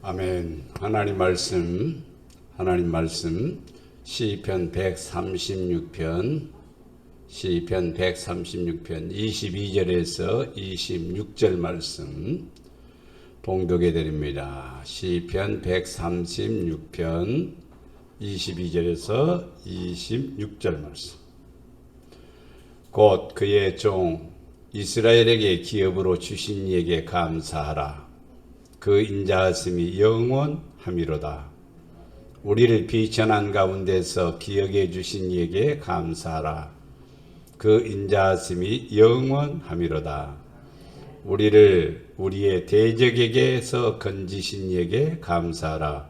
아멘. 하나님 말씀 시편 136편 22절에서 26절 말씀 봉독해 드립니다. 시편 136편 22절에서 26절 말씀. 곧 그의 종 이스라엘에게 기업으로 주신 이에게 감사하라. 그 인자하심이 영원함이로다. 우리를 비천한 가운데서 기억해 주신 이에게 감사하라. 그 인자하심이 영원함이로다. 우리를 우리의 대적에게서 건지신 이에게 감사하라.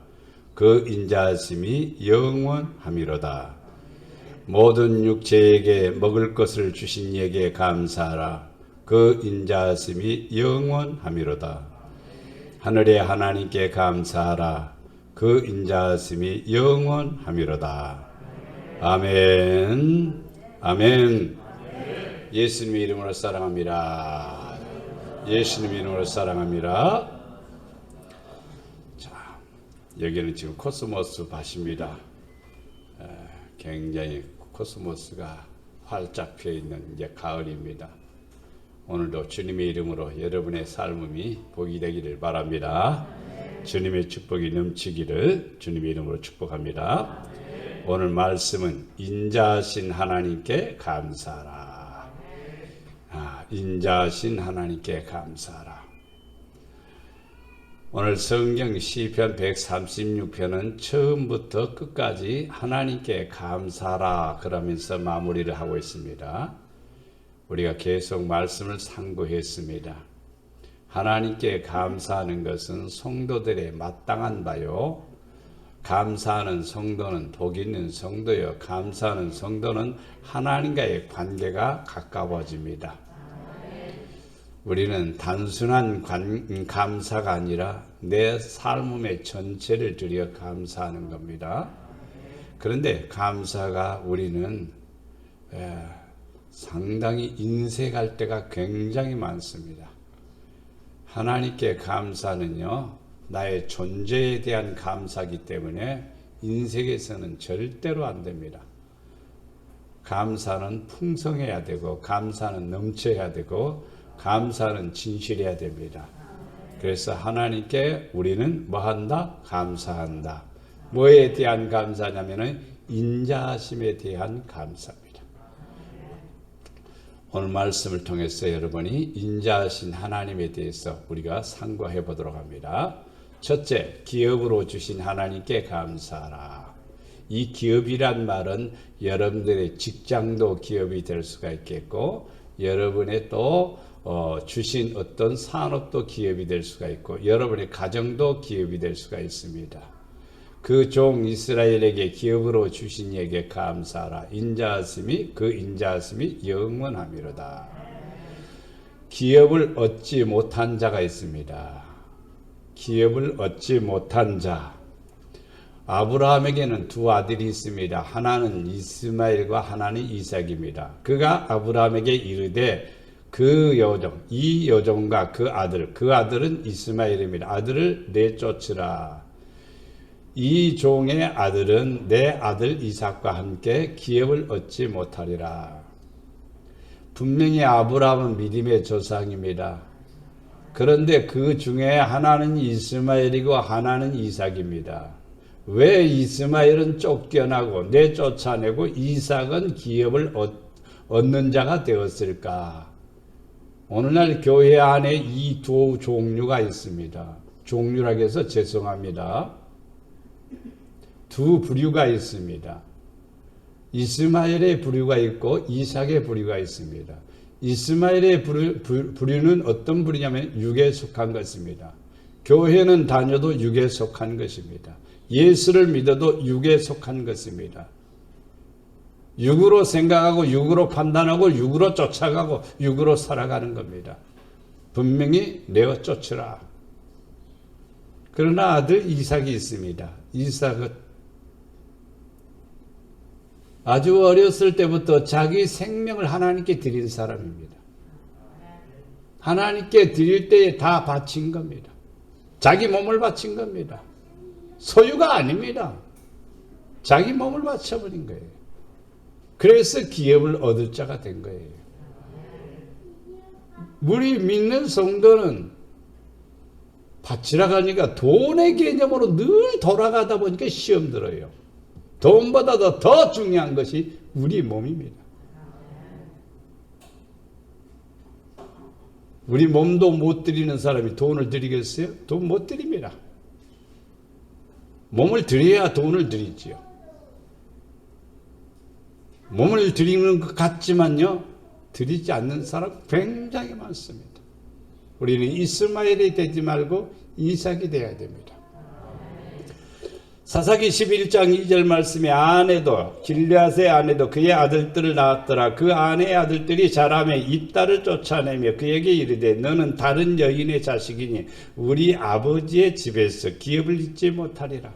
그 인자하심이 영원함이로다. 모든 육체에게 먹을 것을 주신 이에게 감사하라. 그 인자하심이 영원함이로다. 하늘의 하나님께 감사하라. 그 인자하심이 영원함이로다. 아멘. 아멘. 예수님의 이름으로 사랑합니다. 예수님의 이름으로 사랑합니다. 자, 여기는 지금 코스모스 밭입니다. 굉장히 코스모스가 활짝 피어 있는 이제 가을입니다. 오늘도 주님의 이름으로 여러분의 삶이 복이 되기를 바랍니다. 주님의 축복이 넘치기를 주님의 이름으로 축복합니다. 오늘 말씀은 인자하신 하나님께 감사하라. 인자하신 하나님께 감사하라. 오늘 성경 시편 136편은 처음부터 끝까지 하나님께 감사하라 그러면서 마무리를 하고 있습니다. 우리가 계속 말씀을 상고했습니다. 하나님께 감사하는 것은 성도들의 마땅한 바요. 감사하는 성도는 복 있는 성도요. 감사하는 성도는 하나님과의 관계가 가까워집니다. 우리는 단순한 감사가 아니라 내 삶의 전체를 들여 감사하는 겁니다. 그런데 감사가 우리는 상당히 인색할 때가 굉장히 많습니다. 하나님께 감사는요, 나의 존재에 대한 감사이기 때문에 인색에서는 절대로 안 됩니다. 감사는 풍성해야 되고, 감사는 넘쳐야 되고, 감사는 진실해야 됩니다. 그래서 하나님께 우리는 뭐 한다? 감사한다. 뭐에 대한 감사냐면은 인자하심에 대한 감사입니다. 오늘 말씀을 통해서 여러분이 인자하신 하나님에 대해서 우리가 상고해 보도록 합니다. 첫째, 기업으로 주신 하나님께 감사하라. 이 기업이란 말은 여러분들의 직장도 기업이 될 수가 있겠고, 여러분의 또 주신 어떤 산업도 기업이 될 수가 있고, 여러분의 가정도 기업이 될 수가 있습니다. 그 종 이스라엘에게 기업으로 주신 이에게 감사하라. 인자하심이 그 인자하심이 영원함이로다. 기업을 얻지 못한 자가 있습니다. 기업을 얻지 못한 자. 아브라함에게는 두 아들이 있습니다. 하나는 이스마엘과 하나는 이삭입니다. 그가 아브라함에게 이르되 그 여종, 이 여종과 그 아들은 이스마엘입니다. 아들을 내쫓으라. 이 종의 아들은 내 아들 이삭과 함께 기업을 얻지 못하리라. 분명히 아브라함은 믿음의 조상입니다. 그런데 그 중에 하나는 이스마엘이고 하나는 이삭입니다. 왜 이스마엘은 쫓겨나고 내쫓아내고 이삭은 기업을 얻는 자가 되었을까? 오늘날 교회 안에 이 두 종류가 있습니다. 종류라고 해서 죄송합니다. 두 부류가 있습니다. 이스마엘의 부류가 있고 이삭의 부류가 있습니다. 이스마엘의 부류는 어떤 부류냐면 육에 속한 것입니다. 교회는 다녀도 육에 속한 것입니다. 예수를 믿어도 육에 속한 것입니다. 육으로 생각하고 육으로 판단하고 육으로 쫓아가고 육으로 살아가는 겁니다. 분명히 내어 쫓으라. 그러나 아들 이삭이 있습니다. 이삭은 아주 어렸을 때부터 자기 생명을 하나님께 드린 사람입니다. 하나님께 드릴 때에 다 바친 겁니다. 자기 몸을 바친 겁니다. 소유가 아닙니다. 자기 몸을 바쳐버린 거예요. 그래서 기업을 얻을 자가 된 거예요. 우리 믿는 성도는 바치라 가니까 돈의 개념으로 늘 돌아가다 보니까 시험 들어요. 돈보다도 더 중요한 것이 우리 몸입니다. 우리 몸도 못 드리는 사람이 돈을 드리겠어요? 돈 못 드립니다. 몸을 드려야 돈을 드리지요. 몸을 드리는 것 같지만요, 드리지 않는 사람 굉장히 많습니다. 우리는 이스마엘이 되지 말고 이삭이 되어야 됩니다. 사사기 11장 2절 말씀에 아내도 길르앗의 아내도 그의 아들들을 낳았더라. 그 아내의 아들들이 자라매 이 딸을 쫓아내며 그에게 이르되 너는 다른 여인의 자식이니 우리 아버지의 집에서 기업을 잊지 못하리라.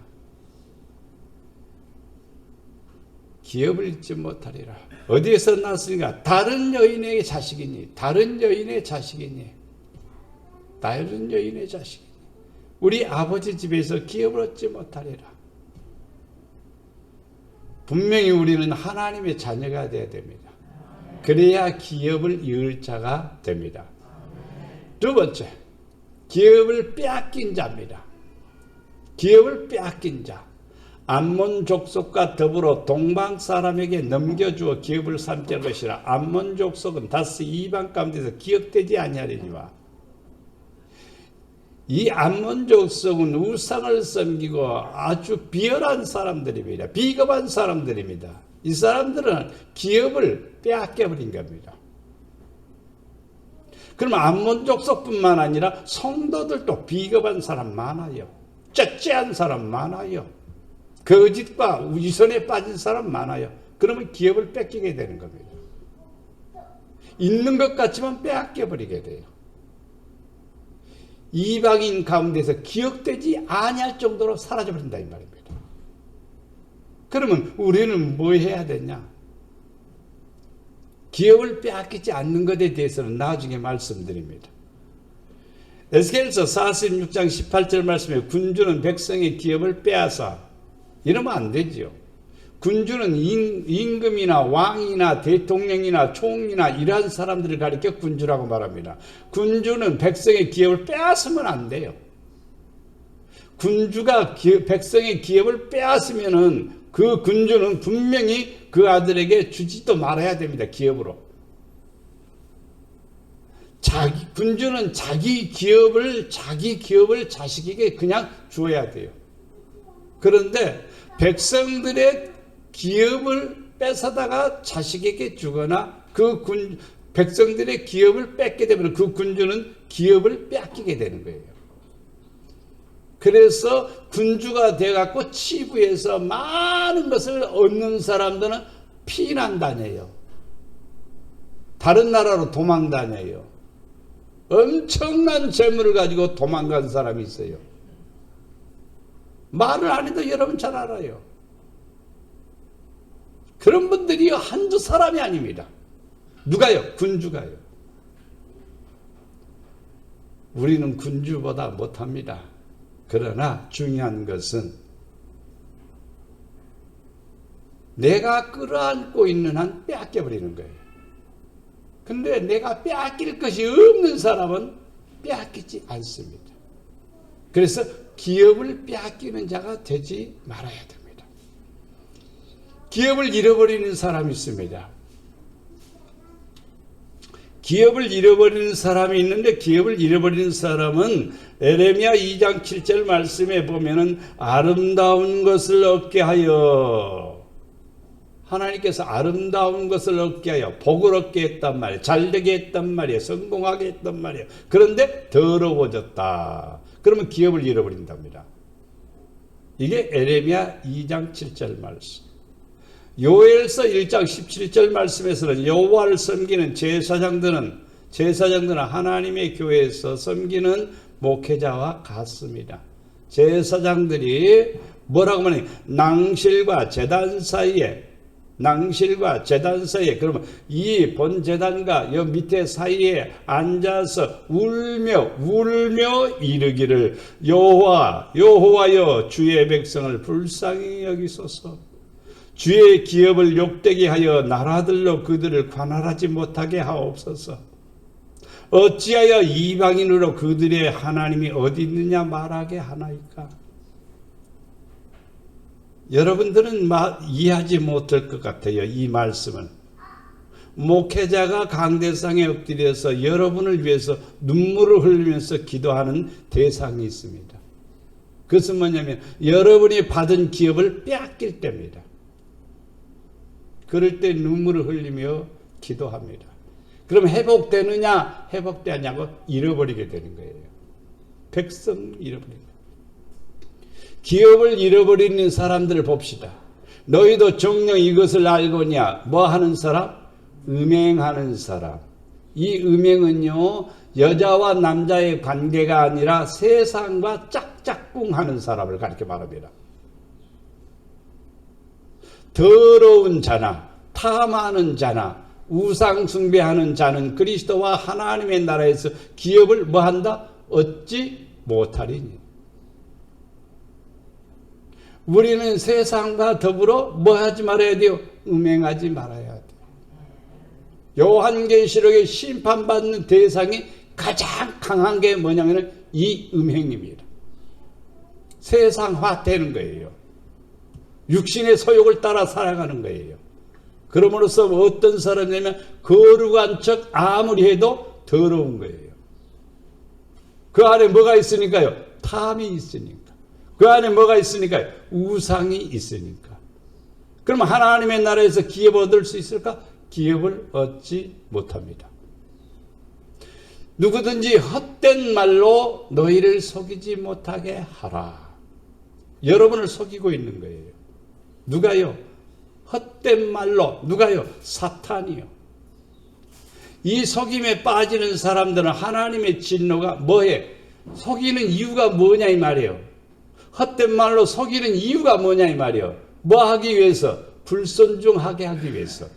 기업을 잊지 못하리라. 어디에서 났으니까 다른 여인의 자식이니, 다른 여인의 자식이니, 다른 여인의 자식이니 우리 아버지 집에서 기업을 얻지 못하리라. 분명히 우리는 하나님의 자녀가 되어야 됩니다. 그래야 기업을 이을 자가 됩니다. 두 번째, 기업을 빼앗긴 자입니다. 기업을 빼앗긴 자. 암몬 족속과 더불어 동방 사람에게 넘겨주어 기업을 삼게 할 것이라. 암몬 족속은 다스 이방 가운데서 기억되지 아니하리니와. 이 암몬 족속은 우상을 섬기고 아주 비열한 사람들입니다. 비겁한 사람들입니다. 이 사람들은 기업을 빼앗겨버린 겁니다. 그러면 암몬 족속뿐만 아니라 성도들도 비겁한 사람 많아요. 째째한 사람 많아요. 거짓과 위선에 빠진 사람 많아요. 그러면 기업을 뺏기게 되는 겁니다. 있는 것 같지만 빼앗겨버리게 돼요. 이방인 가운데서 기억되지 아니할 정도로 사라져버린다 이 말입니다. 그러면 우리는 뭐 해야 되냐? 기업을 빼앗기지 않는 것에 대해서는 나중에 말씀드립니다. 에스겔서 46장 18절 말씀에 군주는 백성의 기업을 빼앗아, 이러면 안 되죠. 군주는 임금이나 왕이나 대통령이나 총이나 이러한 사람들을 가리켜 군주라고 말합니다. 군주는 백성의 기업을 빼앗으면 안 돼요. 군주가 백성의 기업을 빼앗으면은 그 군주는 분명히 그 아들에게 주지도 말아야 됩니다. 기업으로. 군주는 자기 기업을 자식에게 그냥 주어야 돼요. 그런데 백성들의 기업을 뺏어다가 자식에게 주거나 백성들의 기업을 뺏게 되면 그 군주는 기업을 빼앗기게 되는 거예요. 그래서 군주가 돼갖고 치부해서 많은 것을 얻는 사람들은 피난 다녀요. 다른 나라로 도망 다녀요. 엄청난 재물을 가지고 도망간 사람이 있어요. 말을 안 해도 여러분 잘 알아요. 그런 분들이 한두 사람이 아닙니다. 누가요? 군주가요. 우리는 군주보다 못합니다. 그러나 중요한 것은 내가 끌어안고 있는 한 빼앗겨버리는 거예요. 근데 내가 빼앗길 것이 없는 사람은 빼앗기지 않습니다. 그래서 기업을 빼앗기는 자가 되지 말아야 됩니다. 기업을 잃어버리는 사람이 있습니다. 기업을 잃어버리는 사람이 있는데 기업을 잃어버리는 사람은 에레미야 2장 7절 말씀에 보면은 아름다운 것을 얻게 하여, 하나님께서 아름다운 것을 얻게 하여 복을 얻게 했단 말이에요. 잘되게 했단 말이에요. 성공하게 했단 말이에요. 그런데 더러워졌다. 그러면 기업을 잃어버린답니다. 이게 에레미야 2장 7절 말씀. 요엘서 1장 17절 말씀에서는 여호와를 섬기는 제사장들은 하나님의 교회에서 섬기는 목회자와 같습니다. 제사장들이 뭐라고 말하냐? 낭실과 제단 사이에 낭실과 제단 사이에, 그러면 이 본제단과 여 밑에 사이에 앉아서 울며 이르기를 여호와여 주의 백성을 불쌍히 여기소서. 주의 기업을 욕되게 하여 나라들로 그들을 관할하지 못하게 하옵소서. 어찌하여 이방인으로 그들의 하나님이 어디 있느냐 말하게 하나이까. 여러분들은 이해하지 못할 것 같아요. 이 말씀은 목회자가 강대상에 엎드려서 여러분을 위해서 눈물을 흘리면서 기도하는 대상이 있습니다. 그것은 뭐냐면 여러분이 받은 기업을 빼앗길 때입니다. 그럴 때 눈물을 흘리며 기도합니다. 그럼 회복되느냐 회복되냐고 잃어버리게 되는 거예요. 백성 잃어버립니다. 기업을 잃어버리는 사람들을 봅시다. 너희도 정녕 이것을 알고냐? 뭐 하는 사람? 음행하는 사람. 이 음행은요, 여자와 남자의 관계가 아니라 세상과 짝짝꿍하는 사람을 가르쳐 말합니다. 더러운 자나 탐하는 자나 우상 숭배하는 자는 그리스도와 하나님의 나라에서 기업을 뭐한다? 얻지 못하리니. 우리는 세상과 더불어 뭐 하지 말아야 돼요? 음행하지 말아야 돼요. 요한계시록에 심판받는 대상이 가장 강한 게 뭐냐면 이 음행입니다. 세상화 되는 거예요. 육신의 소욕을 따라 살아가는 거예요. 그러므로써 어떤 사람이냐면 거룩한 척 아무리 해도 더러운 거예요. 그 안에 뭐가 있으니까요? 탐이 있으니까. 그 안에 뭐가 있으니까요? 우상이 있으니까. 그럼 하나님의 나라에서 기업 얻을 수 있을까? 기업을 얻지 못합니다. 누구든지 헛된 말로 너희를 속이지 못하게 하라. 여러분을 속이고 있는 거예요. 누가요? 헛된 말로. 누가요? 사탄이요. 이 속임에 빠지는 사람들은 하나님의 진노가 뭐해? 속이는 이유가 뭐냐 이 말이에요. 헛된 말로 속이는 이유가 뭐냐 이 말이에요. 뭐 하기 위해서? 불순종하게 하기 위해서.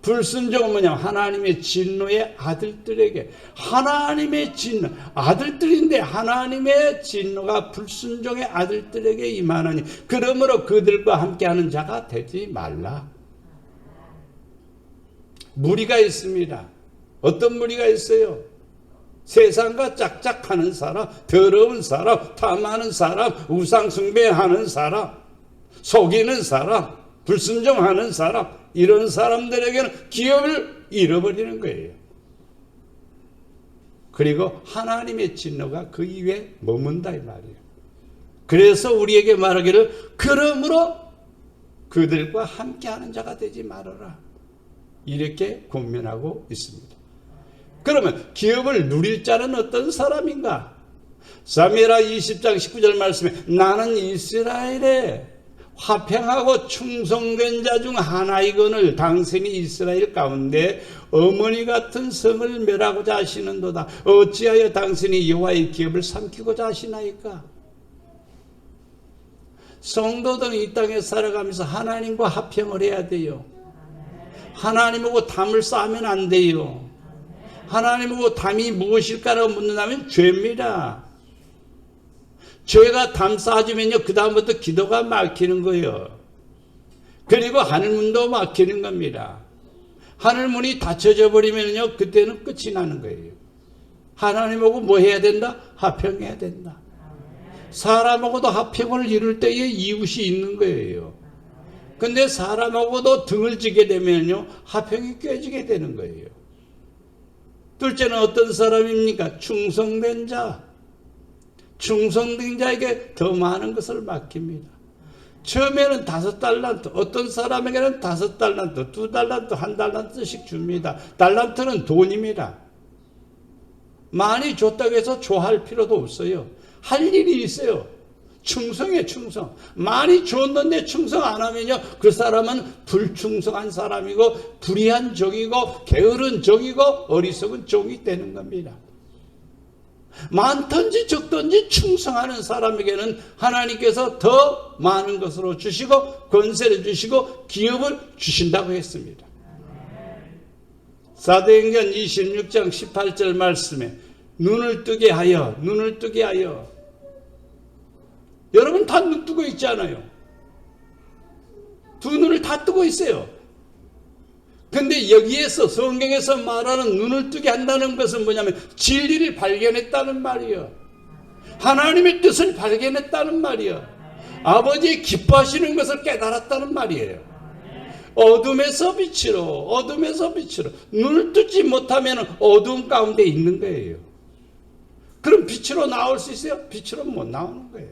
불순종은 뭐냐면 하나님의 진노의 아들들에게, 하나님의 진노, 아들들인데 하나님의 진노가 불순종의 아들들에게 임하느니 그러므로 그들과 함께하는 자가 되지 말라. 무리가 있습니다. 어떤 무리가 있어요? 세상과 짝짝하는 사람, 더러운 사람, 탐하는 사람, 우상 숭배하는 사람, 속이는 사람, 불순종하는 사람, 이런 사람들에게는 기업을 잃어버리는 거예요. 그리고 하나님의 진노가 그 이후에 머문다 이 말이에요. 그래서 우리에게 말하기를 그러므로 그들과 함께하는 자가 되지 말아라. 이렇게 권면하고 있습니다. 그러면 기업을 누릴 자는 어떤 사람인가? 사무엘하 20장 19절 말씀에 나는 이스라엘의 화평하고 충성된 자 중 하나이거늘 당신이 이스라엘 가운데 어머니 같은 성을 멸하고자 하시는도다. 어찌하여 당신이 여호와의 기업을 삼키고자 하시나이까? 성도들은 이 땅에 살아가면서 하나님과 화평을 해야 돼요. 하나님하고 담을 쌓으면 안 돼요. 하나님하고 담이 무엇일까라고 묻는다면 죄입니다. 죄가 담 쌓아주면요, 그 다음부터 기도가 막히는 거예요. 그리고 하늘문도 막히는 겁니다. 하늘문이 닫혀져 버리면요, 그때는 끝이 나는 거예요. 하나님하고 뭐 해야 된다? 화평해야 된다. 사람하고도 화평을 이룰 때에 이웃이 있는 거예요. 근데 사람하고도 등을 지게 되면요, 화평이 깨지게 되는 거예요. 둘째는 어떤 사람입니까? 충성된 자. 충성된 자에게 더 많은 것을 맡깁니다. 처음에는 5달란트, 어떤 사람에게는 5달란트, 2달란트, 1달란트씩 줍니다. 달란트는 돈입니다. 많이 줬다고 해서 좋아할 필요도 없어요. 할 일이 있어요. 충성해, 충성. 많이 줬는데 충성 안 하면요, 그 사람은 불충성한 사람이고 불의한 종이고 게으른 종이고 어리석은 종이 되는 겁니다. 많든지 적든지 충성하는 사람에게는 하나님께서 더 많은 것으로 주시고 권세를 주시고 기업을 주신다고 했습니다. 사도행전 26장 18절 말씀에 눈을 뜨게 하여 여러분 다 눈 뜨고 있잖아요. 두 눈을 다 뜨고 있어요. 근데 여기에서 성경에서 말하는 눈을 뜨게 한다는 것은 뭐냐면 진리를 발견했다는 말이에요. 하나님의 뜻을 발견했다는 말이에요. 아버지의 기뻐하시는 것을 깨달았다는 말이에요. 어둠에서 빛으로 눈을 뜨지 못하면 어두움 가운데 있는 거예요. 그럼 빛으로 나올 수 있어요? 빛으로 못 나오는 거예요.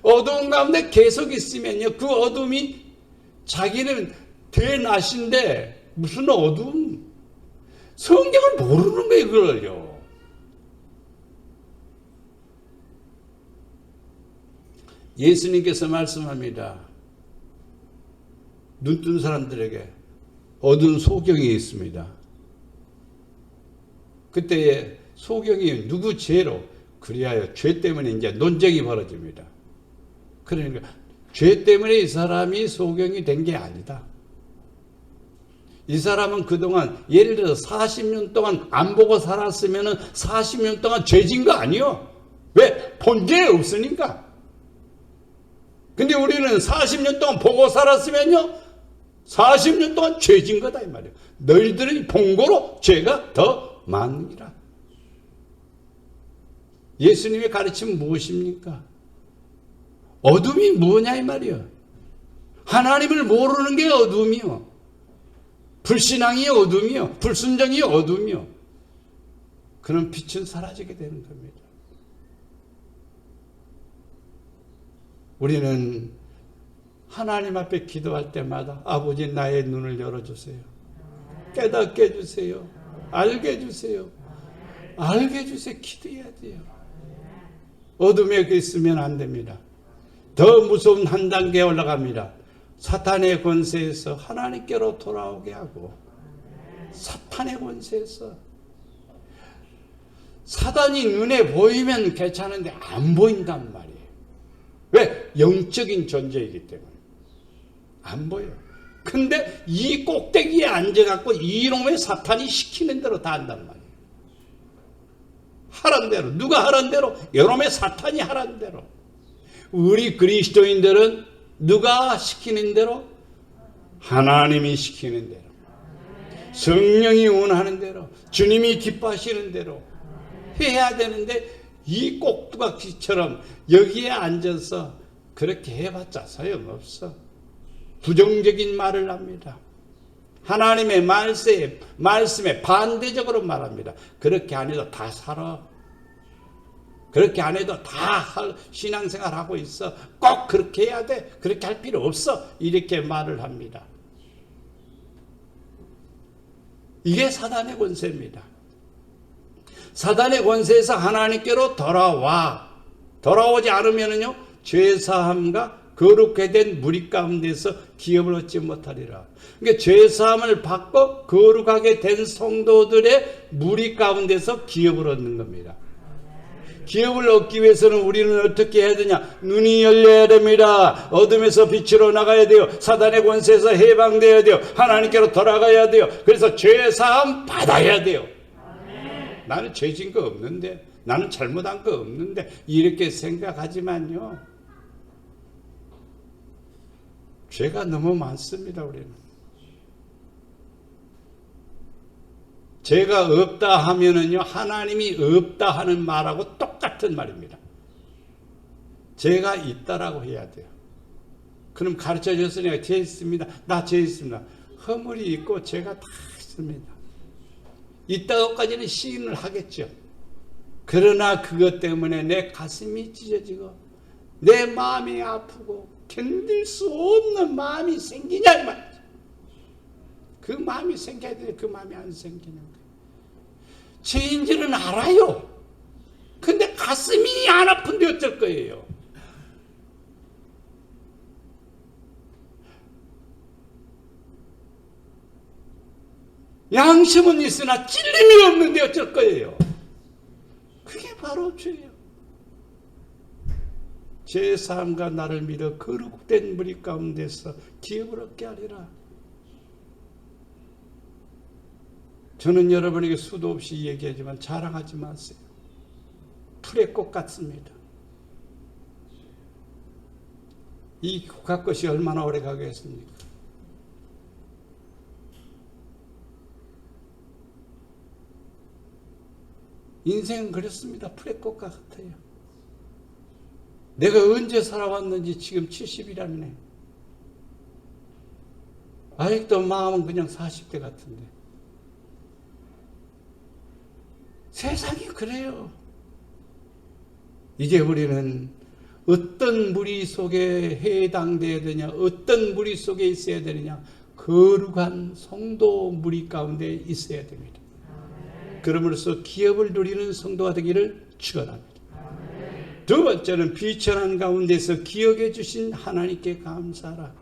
어두움 가운데 계속 있으면요, 그 어둠이 자기는 대낮인데 무슨 어둠? 성경을 모르는 거예요, 그걸요. 예수님께서 말씀합니다. 눈뜬 사람들에게 어두운 소경이 있습니다. 그때 소경이 누구 죄로? 그리하여 죄 때문에 이제 논쟁이 벌어집니다. 그러니까 죄 때문에 이 사람이 소경이 된 게 아니다. 이 사람은 그동안 예를 들어서 40년 동안 안 보고 살았으면 40년 동안 죄진 거 아니요. 왜? 본 게 없으니까. 근데 우리는 40년 동안 보고 살았으면요, 40년 동안 죄진 거다 이 말이에요. 너희들의 본고로 죄가 더 많으니라. 예수님의 가르침은 무엇입니까? 어둠이 뭐냐 이 말이에요. 하나님을 모르는 게 어둠이요. 불신앙이 어둠이요. 불순종이 어둠이요. 그런 빛은 사라지게 되는 겁니다. 우리는 하나님 앞에 기도할 때마다 아버지 나의 눈을 열어주세요. 깨닫게 해주세요. 알게 해주세요. 알게 해주세요. 기도해야 돼요. 어둠에 있으면 안 됩니다. 더 무서운 한 단계 올라갑니다. 사탄의 권세에서 하나님께로 돌아오게 하고, 사탄의 권세에서 사단이 눈에 보이면 괜찮은데 안 보인단 말이에요. 왜? 영적인 존재이기 때문에 안 보여요. 근데 이 꼭대기에 앉아갖고 이놈의 사탄이 시키는 대로 다 한단 말이에요. 하란 대로. 누가 하란 대로? 이놈의 사탄이 하란 대로. 우리 그리스도인들은 누가 시키는 대로? 하나님이 시키는 대로, 성령이 원하는 대로, 주님이 기뻐하시는 대로 해야 되는데, 이 꼭두각시처럼 여기에 앉아서 그렇게 해봤자 소용없어. 부정적인 말을 합니다. 하나님의 말씀에 반대적으로 말합니다. 그렇게 안 해도 다 살아. 그렇게 안 해도 다 신앙생활 하고 있어. 꼭 그렇게 해야 돼. 그렇게 할 필요 없어. 이렇게 말을 합니다. 이게 사단의 권세입니다. 사단의 권세에서 하나님께로 돌아오지 않으면요, 죄사함과 거룩게 된 무리 가운데서 기업을 얻지 못하리라. 그러니까 죄사함을 받고 거룩하게 된 성도들의 무리 가운데서 기업을 얻는 겁니다. 기업을 얻기 위해서는 우리는 어떻게 해야 되냐? 눈이 열려야 됩니다. 어둠에서 빛으로 나가야 돼요. 사단의 권세에서 해방돼야 돼요. 하나님께로 돌아가야 돼요. 그래서 죄사함 받아야 돼요. 나는 죄진 거 없는데, 나는 잘못한 거 없는데, 이렇게 생각하지만요, 죄가 너무 많습니다. 우리는 죄가 없다 하면은요, 하나님이 없다 하는 말하고 똑같은 말입니다. 죄가 있다라고 해야 돼요. 그럼 가르쳐 줬으니까 죄 있습니다. 나 죄 있습니다. 허물이 있고 죄가 다 있습니다. 있다고까지는 시인을 하겠죠. 그러나 그것 때문에 내 가슴이 찢어지고 내 마음이 아프고 견딜 수 없는 마음이 생기냐 이 말이죠. 그 마음이 생겨야 되는데 그 마음이 안 생기는 거예요. 죄인지는 알아요. 근데 가슴이 안 아픈데 어쩔 거예요. 양심은 있으나 찔림이 없는데 어쩔 거예요. 그게 바로 죄예요. 제 삶과 나를 믿어 거룩된 무리 가운데서 기업을 얻게 하리라. 저는 여러분에게 수도 없이 얘기하지만 자랑하지 마세요. 풀의 꽃 같습니다. 이 국화꽃이 얼마나 오래 가겠습니까? 인생은 그렇습니다. 풀의 꽃과 같아요. 내가 언제 살아왔는지 지금 70이라네. 아직도 마음은 그냥 40대 같은데. 세상이 그래요. 이제 우리는 어떤 무리 속에 해당되어야 되냐, 어떤 무리 속에 있어야 되느냐, 거룩한 성도 무리 가운데 있어야 됩니다. 그러므로써 기업을 누리는 성도가 되기를 축원합니다. 두 번째는 비천한 가운데서 기억해 주신 하나님께 감사하라.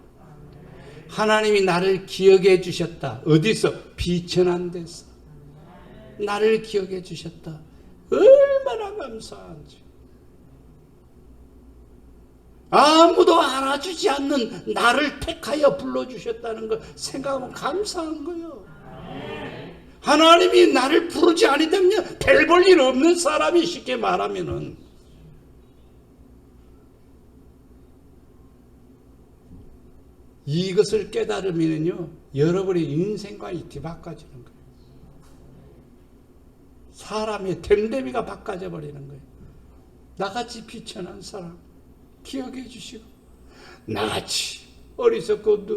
하나님이 나를 기억해 주셨다. 어디서? 비천한 데서 나를 기억해 주셨다. 얼마나 감사한지. 아무도 알아주지 않는 나를 택하여 불러주셨다는 거 생각하면 감사한 거예요. 하나님이 나를 부르지 않으면 별 볼 일 없는 사람이 쉽게 말하면은 이것을 깨달으면요 여러분의 인생과 뒤바꿔지는 거예요. 사람의 됨됨이가 바꿔져 버리는 거예요. 나같이 비천한 사람 기억해 주시고 나같이 어리석고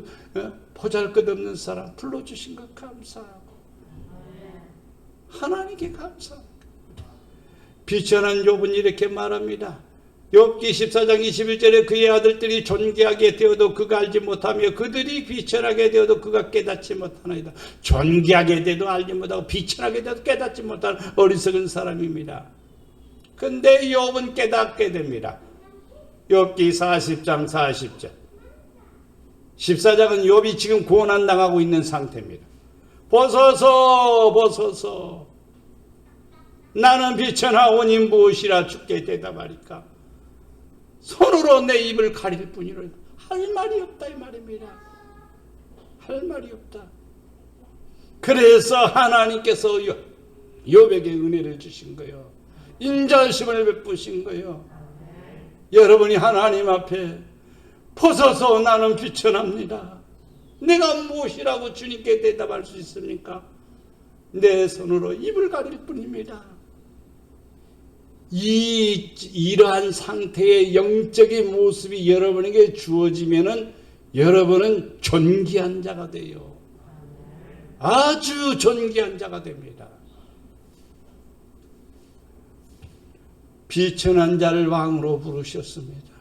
보잘것없는 사람 불러주신 것 감사하고 하나님께 감사합니다. 비천한 욥은 이렇게 말합니다. 욥기 14장 21절에 그의 아들들이 존귀하게 되어도 그가 알지 못하며 그들이 비천하게 되어도 그가 깨닫지 못하나이다. 존귀하게 되어도 알지 못하고 비천하게 되어도 깨닫지 못하는 어리석은 사람입니다. 근데 욥은 깨닫게 됩니다. 욥기 40장 40절 14장은 욥이 지금 고난당하고 있는 상태입니다. 보소서 나는 비천하오니 무엇이라 주께 대답하리까. 손으로 내 입을 가릴 뿐이라. 할 말이 없다 이 말입니다. 할 말이 없다. 그래서 하나님께서 욥에게 은혜를 주신 거예요. 인자심을 베푸신 거예요. 여러분이 하나님 앞에 보소서 나는 비천합니다. 내가 무엇이라고 주님께 대답할 수 있습니까? 내 손으로 입을 가릴 뿐입니다. 이러한 상태의 영적인 모습이 여러분에게 주어지면은 여러분은 존귀한 자가 돼요. 아주 존귀한 자가 됩니다. 비천한 자를 왕으로 부르셨습니다.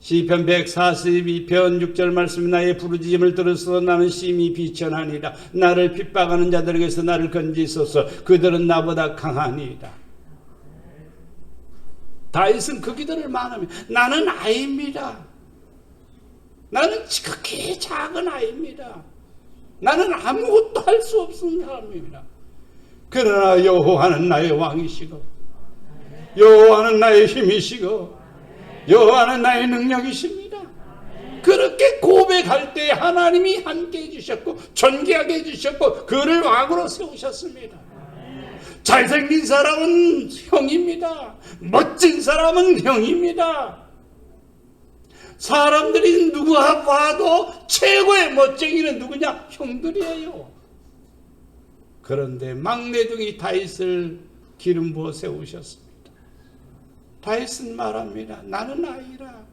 시편 142편 6절 말씀 나의 부르짖음을 들으소서 나는 심히 비천하니라. 나를 핍박하는 자들에게서 나를 건지소서. 그들은 나보다 강하니이다. 다윗은 그 기도를 말하며 나는 아이입니다. 나는 지극히 작은 아이입니다. 나는 아무것도 할 수 없는 사람입니다. 그러나 여호와는 나의 왕이시고 여호와는 나의 힘이시고 여호와는 나의 능력이십니다. 그렇게 고백할 때 하나님이 함께 해주셨고 존귀하게 해주셨고 그를 왕으로 세우셨습니다. 잘생긴 사람은 형입니다. 멋진 사람은 형입니다. 사람들이 누가 봐도 최고의 멋쟁이는 누구냐? 형들이에요. 그런데 막내둥이 다윗을 기름 부어 세우셨습니다. 다윗은 말합니다. 나는 아이라.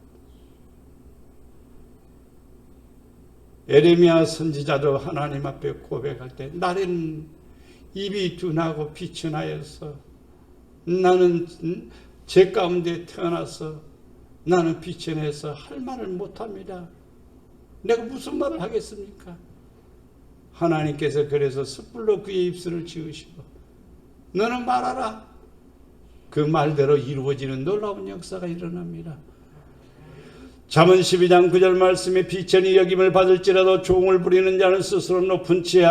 에레미야 선지자도 하나님 앞에 고백할 때 나는 입이 둔하고 비천하여서 나는 제 가운데 태어나서 나는 비천해서 할 말을 못합니다. 내가 무슨 말을 하겠습니까? 하나님께서 그래서 숯불로 그의 입술을 지으시고 너는 말하라. 그 말대로 이루어지는 놀라운 역사가 일어납니다. 잠언 12장 9절 말씀에 비천이 여김을 받을지라도 종을 부리는 자는 스스로 높은 채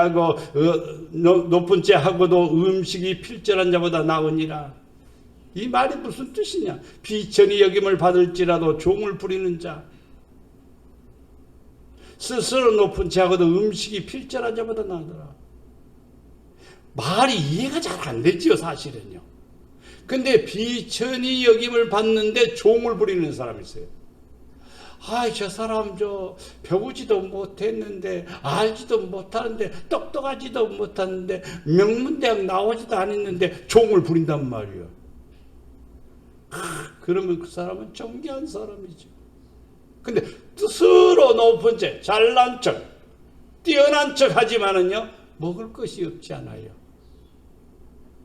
하고도 음식이 필절한 자보다 나으니라. 이 말이 무슨 뜻이냐? 비천히 여김을 받을지라도 종을 부리는 자, 스스로 높은 자거든 음식이 필절한 자보다 나더라. 말이 이해가 잘 안 되지요, 사실은요. 근데 비천히 여김을 받는데 종을 부리는 사람이 있어요. 저 사람 배우지도 못했는데, 알지도 못하는데, 똑똑하지도 못하는데, 명문대학 나오지도 않았는데 종을 부린단 말이에요. 그러면 그 사람은 존귀한 사람이죠. 근데 스스로 높은 체, 잘난 척, 뛰어난 척 하지만은요, 먹을 것이 없지 않아요.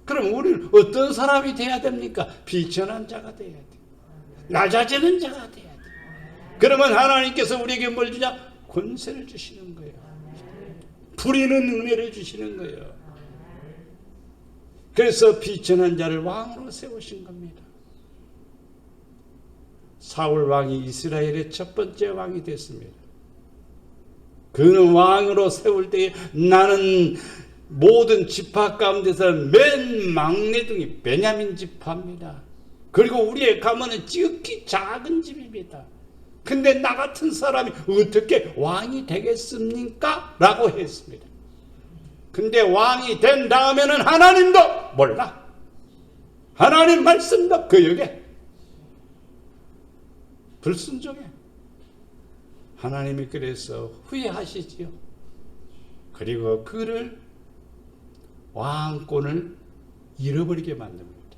그럼 우리는 어떤 사람이 돼야 됩니까? 비천한 자가 돼야 돼. 낮아지는 자가 돼야 돼. 그러면 하나님께서 우리에게 뭘 주냐? 권세를 주시는 거예요. 부리는 은혜를 주시는 거예요. 그래서 비천한 자를 왕으로 세우신 겁니다. 사울 왕이 이스라엘의 첫 번째 왕이 됐습니다. 그는 왕으로 세울 때에 나는 모든 지파 가운데서는 맨 막내둥이 베냐민 지파입니다. 그리고 우리의 가문은 지극히 작은 집입니다. 근데 나 같은 사람이 어떻게 왕이 되겠습니까? 라고 했습니다. 근데 왕이 된 다음에는 하나님도 몰라. 하나님 말씀도 거역해. 불순종해. 하나님이 그래서 후회하시지요. 그리고 그를 왕권을 잃어버리게 만듭니다.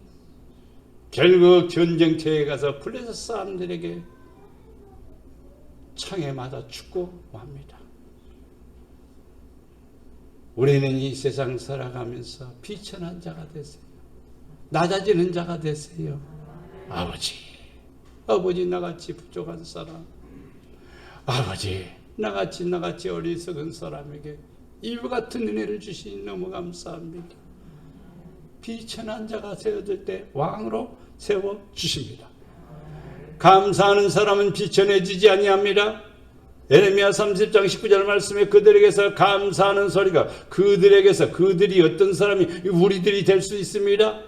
결국 전쟁터에 가서 블레셋 사람들에게 창에 맞아 죽고 맙니다. 우리는 이 세상 살아가면서 비천한 자가 되세요. 낮아지는 자가 되세요. 아버지 나같이 부족한 사람, 아버지 나같이 어리석은 사람에게 이와 같은 은혜를 주시니 너무 감사합니다. 비천한 자가 세워질 때 왕으로 세워주십니다. 감사하는 사람은 비천해지지 아니합니다. 예레미야 30장 19절 말씀에 그들에게서 감사하는 소리가 그들이 어떤 사람이 우리들이 될 수 있습니다.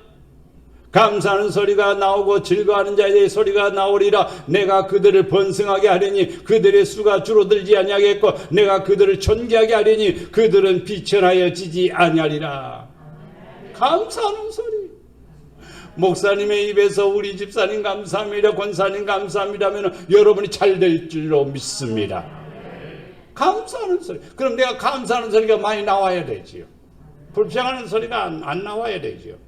감사하는 소리가 나오고 즐거워하는 자의 소리가 나오리라. 내가 그들을 번성하게 하려니 그들의 수가 줄어들지 아니하겠고 내가 그들을 존귀하게 하려니 그들은 비천하여지지 아니하리라. 감사하는 소리. 목사님의 입에서 우리 집사님 감사합니다, 권사님 감사합니다 하면 여러분이 잘 될 줄로 믿습니다. 감사하는 소리. 그럼 내가 감사하는 소리가 많이 나와야 되지요. 불평하는 소리가 안 나와야 되지요.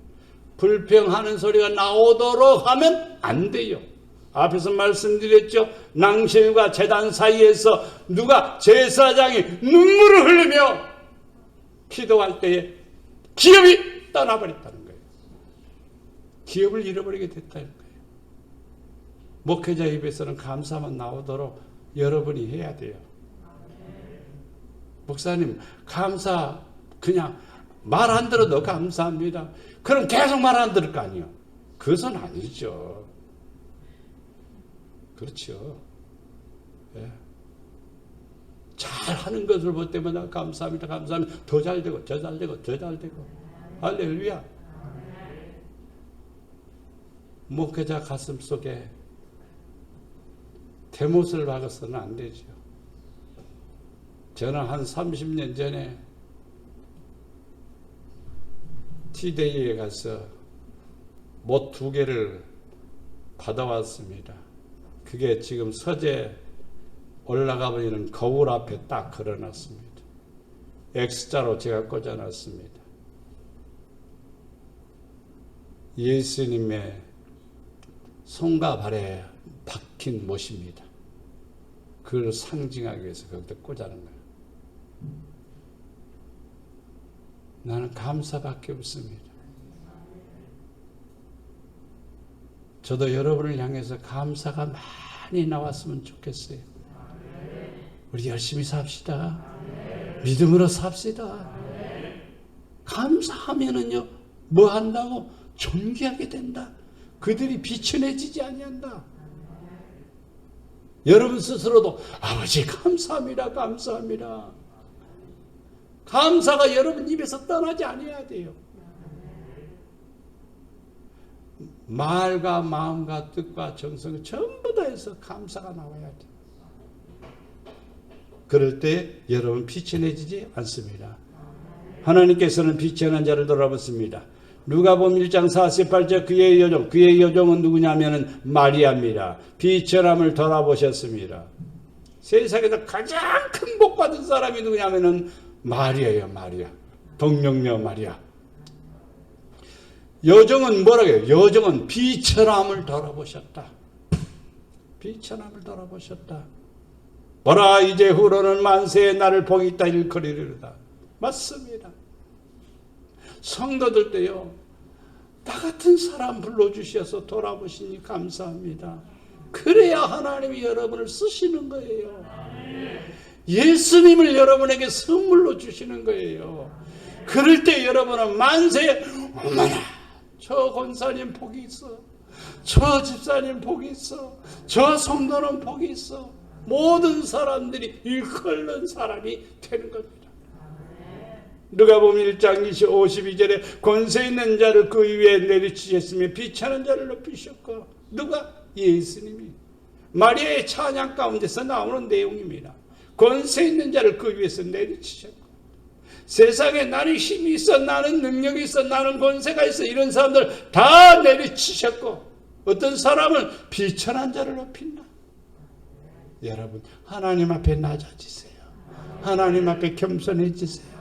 불평하는 소리가 나오도록 하면 안 돼요. 앞에서 말씀드렸죠. 낭실과 제단 사이에서 누가 제사장이 눈물을 흘리며 기도할 때에 기업이 떠나버렸다는 거예요. 기업을 잃어버리게 됐다는 거예요. 목회자 입에서는 감사만 나오도록 여러분이 해야 돼요. 목사님 감사 그냥 말 안 들어도 감사합니다. 그럼 계속 말 안 들을 거 아니에요. 그것은 아니죠. 그렇죠. 예. 잘하는 것을 볼 때마다 감사합니다. 더 잘되고 더 잘되고 더 잘되고. 할렐루야. 목회자 가슴 속에 대못을 박아서는 안 되죠. 저는 한 30년 전에 티데이에 가서 못 2개를 받아왔습니다. 그게 지금 서재 올라가 버리는 거울 앞에 딱 걸어놨습니다. X자로 제가 꽂아놨습니다. 예수님의 손과 발에 박힌 못입니다. 그걸 상징하기 위해서 거기다 꽂아놓은 거예요. 나는 감사밖에 없습니다. 저도 여러분을 향해서 감사가 많이 나왔으면 좋겠어요. 우리 열심히 삽시다. 믿음으로 삽시다. 감사하면은요, 뭐 한다고? 존귀하게 된다. 그들이 비천해지지 아니한다. 여러분 스스로도 아버지 감사합니다. 감사합니다. 감사가 여러분 입에서 떠나지 아니해야 돼요. 말과 마음과 뜻과 정성을 전부 다 해서 감사가 나와야 돼. 그럴 때 여러분 비천해지지 않습니다. 하나님께서는 비천한 자를 돌아보십니다. 누가복음 1장 48절 그의 여종은 누구냐면은 마리아입니다. 비천함을 돌아보셨습니다. 세상에서 가장 큰 복 받은 사람이 누구냐면은 마리아예요. 마리아. 동명녀 마리아. 여종은 뭐라고 해요? 여종은 비천함을 돌아보셨다. 비천함을 돌아보셨다. 보라 이제 후로는 만세에 나를 복이 있다 일컬이리로다. 맞습니다. 성도들도요, 나 같은 사람 불러주셔서 돌아보시니 감사합니다. 그래야 하나님이 여러분을 쓰시는 거예요. 예수님을 여러분에게 선물로 주시는 거예요. 그럴 때 여러분은 만세에 어머나 저 권사님 복이 있어, 저 집사님 복이 있어, 저 성도는 복이 있어, 모든 사람들이 일컬는 사람이 되는 겁니다. 누가복음 1장 52절에 권세 있는 자를 그 위에 내리치셨으며 비천한 자를 높이셨고, 누가? 예수님이. 마리아의 찬양 가운데서 나오는 내용입니다. 권세 있는 자를 그 위에서 내리치셨고, 세상에 나는 힘이 있어, 나는 능력이 있어, 나는 권세가 있어, 이런 사람들 다 내리치셨고, 어떤 사람은 비천한 자를 높인다. 여러분, 하나님 앞에 낮아지세요. 하나님 앞에 겸손해지세요.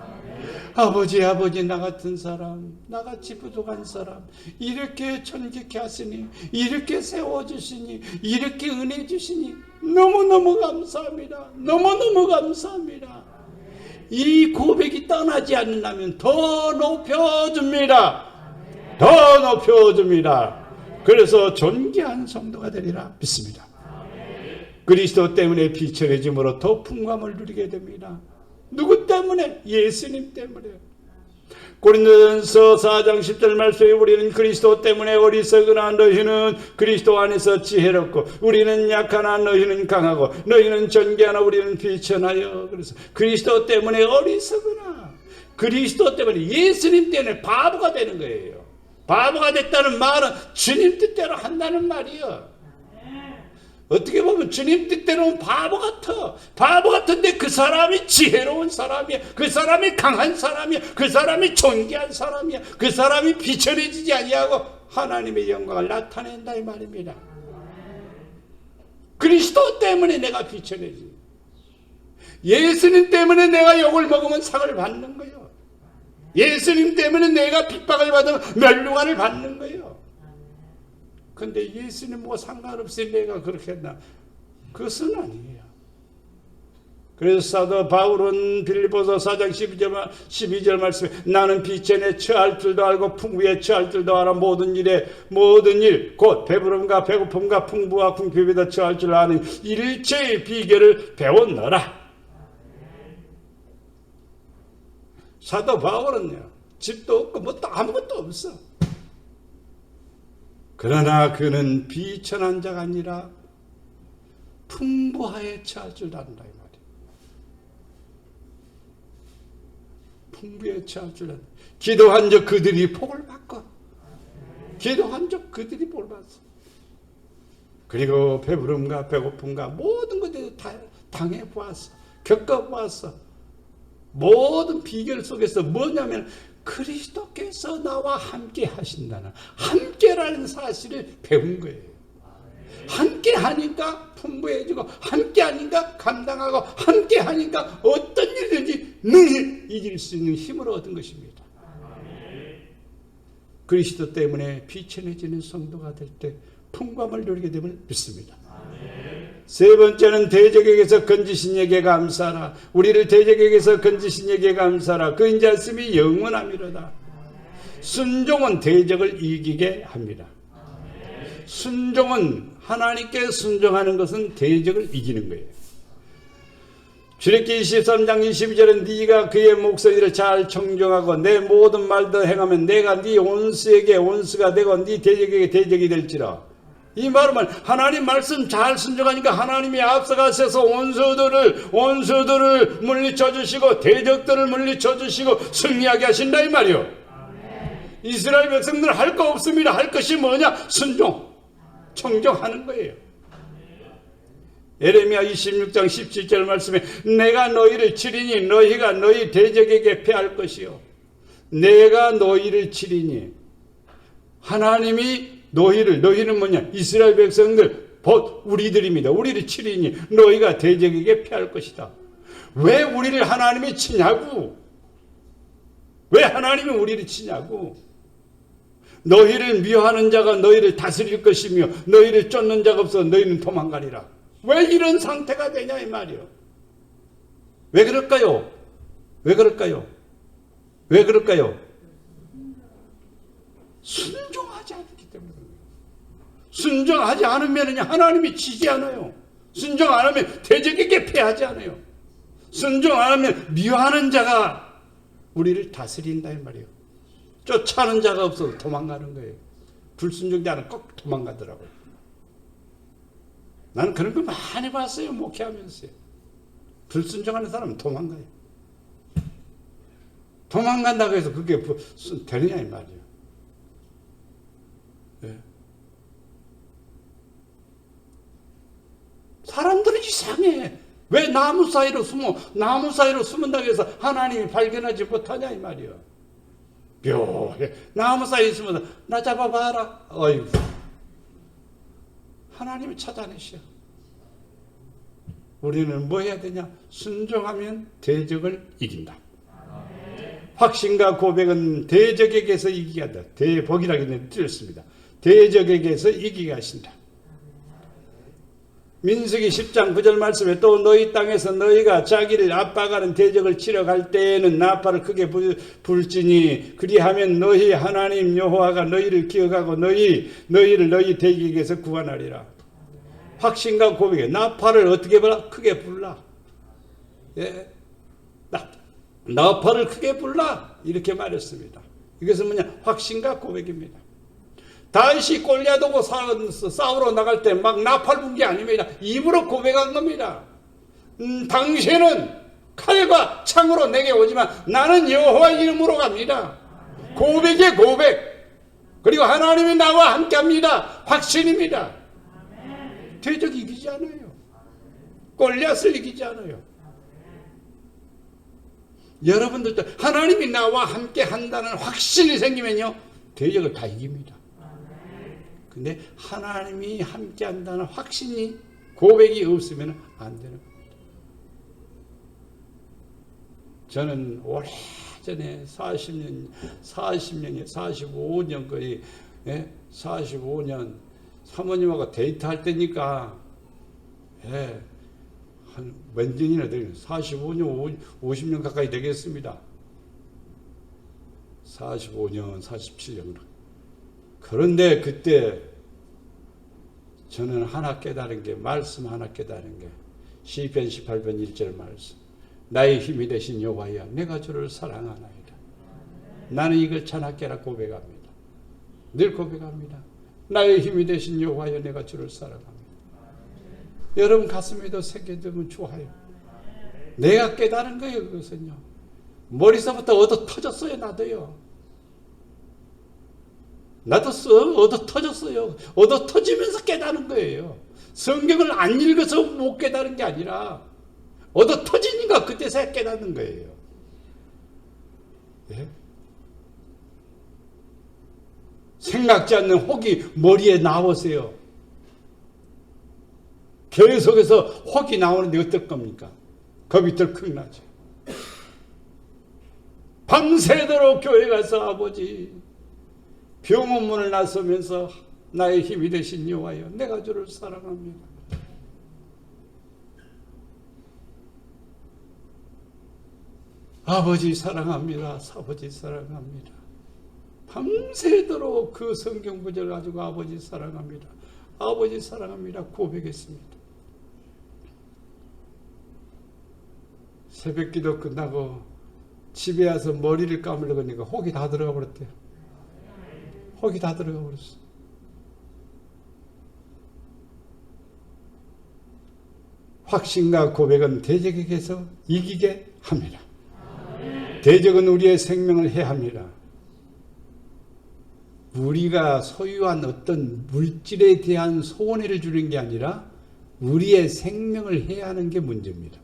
아버지 나 같은 사람, 나같이 부족한 사람, 이렇게 존귀케 하시니, 이렇게 세워주시니, 이렇게 은혜 주시니 너무너무 감사합니다. 너무너무 감사합니다. 이 고백이 떠나지 않는다면 더 높여줍니다. 더 높여줍니다. 그래서 존귀한 성도가 되리라 믿습니다. 그리스도 때문에 비천해짐으로 더 풍감을 누리게 됩니다. 누구 때문에? 예수님 때문에. 고린도전서 4장 10절 말씀에 우리는 그리스도 때문에 어리석으나 너희는 그리스도 안에서 지혜롭고 우리는 약하나 너희는 강하고 너희는 존귀하나 우리는 비천하여. 그래서 그리스도 때문에 어리석으나, 그리스도 때문에, 예수님 때문에 바보가 되는 거예요. 바보가 됐다는 말은 주님 뜻대로 한다는 말이에요. 어떻게 보면 주님 뜻대로는 바보 같아. 바보 같은데 그 사람이 지혜로운 사람이야. 그 사람이 강한 사람이야. 그 사람이 존귀한 사람이야. 그 사람이 비천해지지 아니하고 하나님의 영광을 나타낸다 이 말입니다. 그리스도 때문에 내가 비천해지. 예수님 때문에 내가 욕을 먹으면 상을 받는 거예요. 예수님 때문에 내가 핍박을 받으면 멸류관을 받는 거예요. 근데 예수님 뭐 상관없이 내가 그렇게 했나? 그것은 아니에요. 그래서 사도 바울은 빌립보서 4장 12절 말씀에 나는 비천에 처할 줄도 알고 풍부에 처할 줄도 알아 모든 일 곧 배부름과 배고픔과 풍부와 궁핍에도 처할 줄 아는 일체의 비결을 배웠노라. 사도 바울은요, 집도 없고 뭐 아무것도 없어. 그러나 그는 비천한 자가 아니라 풍부하에 처할 줄 안다 이 말이에요. 풍부에 처할 줄 안다. 기도한 적 그들이 복을 받고, 기도한 적 그들이 복을 받았어. 그리고 배부름과 배고픔과 모든 것들을 다 당해보았어. 겪어보았어. 모든 비결 속에서 뭐냐면 그리스도께서 나와 함께 하신다는, 함께라는 사실을 배운 거예요. 함께 하니까 풍부해지고, 함께 하니까 감당하고, 함께 하니까 어떤 일든지 능히 이길 수 있는 힘을 얻은 것입니다. 그리스도 때문에 비천해지는 성도가 될 때 풍감을 누리게 되면 믿습니다. 세 번째는 대적에게서 건지신 에게 감사하라. 우리를 대적에게서 건지신 에게 감사하라. 그 인자심이 영원함이로다. 순종은 대적을 이기게 합니다. 순종은, 하나님께 순종하는 것은 대적을 이기는 거예요. 출애굽기 23장 22절은 네가 그의 목소리를 잘 청종하고 내 모든 말도 행하면 내가 네 온수에게 온수가 되고 네 대적에게 대적이 될지라. 이 말은 하나님 말씀 잘 순종하니까 하나님이 앞서가셔서 원수들을 물리쳐 주시고 대적들을 물리쳐 주시고 승리하게 하신다 이 말이요. 이스라엘 백성들은 할 거 없습니다. 할 것이 뭐냐? 순종, 청종하는 거예요. 예레미야 26장 17절 말씀에 내가 너희를 치리니 너희가 너희 대적에게 패할 것이요. 내가 너희를 치리니, 하나님이 너희는 뭐냐? 이스라엘 백성들, 우리들입니다. 우리를 치리니 너희가 대적에게 패할 것이다. 왜 우리를 하나님이 치냐고? 왜 하나님이 우리를 치냐고? 너희를 미워하는 자가 너희를 다스릴 것이며 너희를 쫓는 자가 없어 너희는 도망가리라. 왜 이런 상태가 되냐 이 말이요. 왜 그럴까요? 왜 그럴까요? 왜 그럴까요? 순종하지 않기 때문에. 순종하지 않으면 하나님이 치지 않아요. 순종 안 하면 대적에게 패하지 않아요. 순종 안 하면 미워하는 자가 우리를 다스린다 이 말이에요. 쫓아오는 자가 없어서 도망가는 거예요. 불순종자는 꼭 도망가더라고요. 나는 그런 거 많이 봤어요. 목회하면서요. 불순종하는 사람은 도망가요. 도망간다고 해서 그게 되느냐 이 말이에요. 네. 사람들은 이상해. 왜 나무 사이로 숨은다고 해서 하나님이 발견하지 못하냐 이 말이에요. 묘해. 나무 사이에 숨어서 나 잡아봐라. 어이구. 하나님이 찾아내셔. 우리는 뭐 해야 되냐? 순종하면 대적을 이긴다. 확신과 고백은 대적에게서 이기게 한다. 대복이라기는 틀렸습니다. 대적에게서 이기게 하신다. 민수기 10장 9절 말씀에 또 너희 땅에서 너희가 자기를 압박하는 대적을 치러 갈 때에는 나팔을 크게 불지니 그리하면 너희 하나님 여호와가 너희를 기억하고 너희를 너희 대적에게서 구원하리라. 확신과 고백에 나팔을 어떻게 불라? 크게 불라. 예. 나팔을 크게 불라. 이렇게 말했습니다. 이것은 뭐냐? 확신과 고백입니다. 다윗이 골리앗하고 싸우러 나갈 때 막 나팔 분 게 아닙니다. 입으로 고백한 겁니다. 당신은 칼과 창으로 내게 오지만 나는 여호와 이름으로 갑니다. 고백의 고백. 그리고 하나님이 나와 함께합니다. 확신입니다. 대적이 이기지 않아요. 골리앗을 이기지 않아요. 여러분들도 하나님이 나와 함께 한다는 확신이 생기면요, 대적을 다 이깁니다. 근데 하나님이 함께 한다는 확신이, 고백이 없으면 안 되는 겁니다. 저는 오래전에 45년 거의, 45년 사모님하고 데이트할 때니까, 한 몇 년이나 되겠어요. 45년, 50년 가까이 되겠습니다. 45년, 47년. 그런데 그때 저는 하나 깨달은 게, 말씀 하나 깨달은 게, 시편 18편 1절 말씀. 나의 힘이 되신 여호와여, 내가 주를 사랑하나이다. 나는 이걸 자나깨나 고백합니다. 늘 고백합니다. 나의 힘이 되신 여호와여, 내가 주를 사랑합니다. 여러분 가슴에도 새겨두면 좋아요. 내가 깨달은 거예요. 그것은요, 머리서부터 얻어 터졌어요. 나도 얻어 터졌어요. 얻어 터지면서 깨달은 거예요. 성경을 안 읽어서 못 깨달은 게 아니라 얻어 터지니까 그때서야 깨닫는 거예요. 예? 생각지 않는 혹이 머리에 나오세요. 계속해서 혹이 나오는데 어떨 겁니까? 겁이 덜컥 나죠. 밤새도록 교회 가서 아버지, 병원 문을 나서면서 나의 힘이 되신 여호와여, 내가 주를 사랑합니다. 아버지 사랑합니다. 아버지 사랑합니다. 밤새도록 그 성경 구절 가지고 아버지 사랑합니다. 아버지 사랑합니다. 고백했습니다. 새벽 기도 끝나고 집에 와서 머리를 감으려고 하니까 혹이 다 들어가 버렸대요. 혹이 다 들어가 버렸어. 확신과 고백은 대적에게서 이기게 합니다. 대적은 우리의 생명을 해합니다. 우리가 소유한 어떤 물질에 대한 손해를 주는 게 아니라 우리의 생명을 해야 하는 게 문제입니다.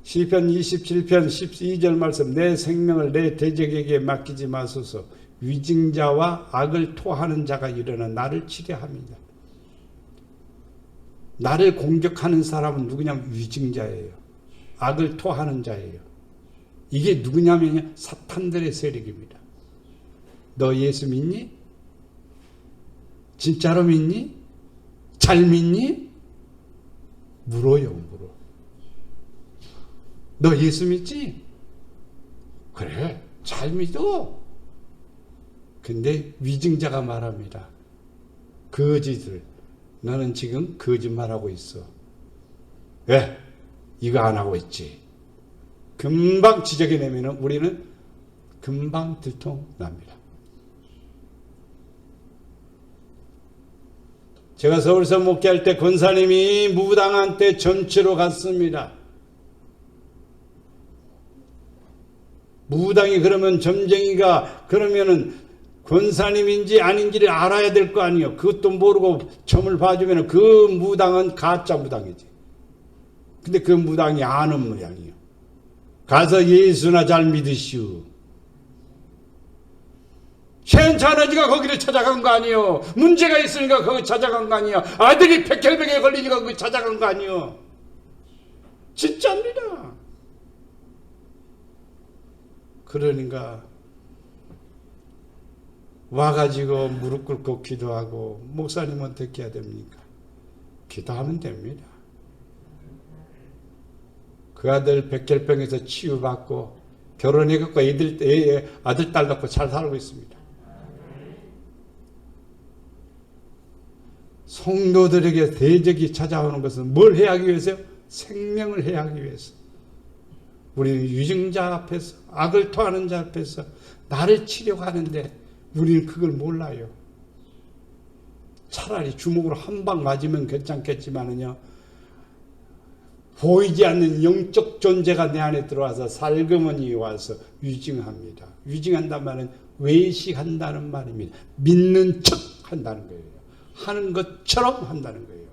시편 27편 12절 말씀, 내 생명을 내 대적에게 맡기지 마소서. 위증자와 악을 토하는 자가 일어나 나를 치려합니다. 나를 공격하는 사람은 누구냐면 위증자예요. 악을 토하는 자예요. 이게 누구냐면 사탄들의 세력입니다. 너 예수 믿니? 진짜로 믿니? 잘 믿니? 물어요, 물어. 너 예수 믿지? 그래, 잘 믿어. 근데 위증자가 말합니다. 거짓을. 너는 지금 거짓말하고 있어. 왜? 이거 안 하고 있지. 금방 지적해내면 우리는 금방 들통납니다. 제가 서울서 목회할 때 권사님이 무당한 때 전치로 갔습니다. 무당이 그러면 점쟁이가 그러면은 권사님인지 아닌지를 알아야 될 거 아니에요. 그것도 모르고 점을 봐주면 그 무당은 가짜 무당이지. 근데 그 무당이 아는 모양이에요. 가서 예수나 잘 믿으시오. 시원찮아지가 거기를 찾아간 거 아니에요. 문제가 있으니까 거기 찾아간 거 아니에요. 아들이 백혈병에 걸리니까 거기 찾아간 거 아니에요. 진짜입니다. 그러니까 와가지고 무릎 꿇고 기도하고 목사님 어떻게 해야 됩니까? 기도하면 됩니다. 그 아들 백혈병에서 치유받고 결혼해갖고 아들 딸 낳고 잘 살고 있습니다. 성도들에게 대적이 찾아오는 것은 뭘 해야 하기 위해서요? 생명을 해야 하기 위해서. 우리는 유증자 앞에서 악을 토하는 자 앞에서 나를 치려고 하는데 우리는 그걸 몰라요. 차라리 주먹으로 한 방 맞으면 괜찮겠지만은요, 보이지 않는 영적 존재가 내 안에 들어와서 살그머니 와서 위증합니다. 위증한다는 말은 외식한다는 말입니다. 믿는 척 한다는 거예요. 하는 것처럼 한다는 거예요.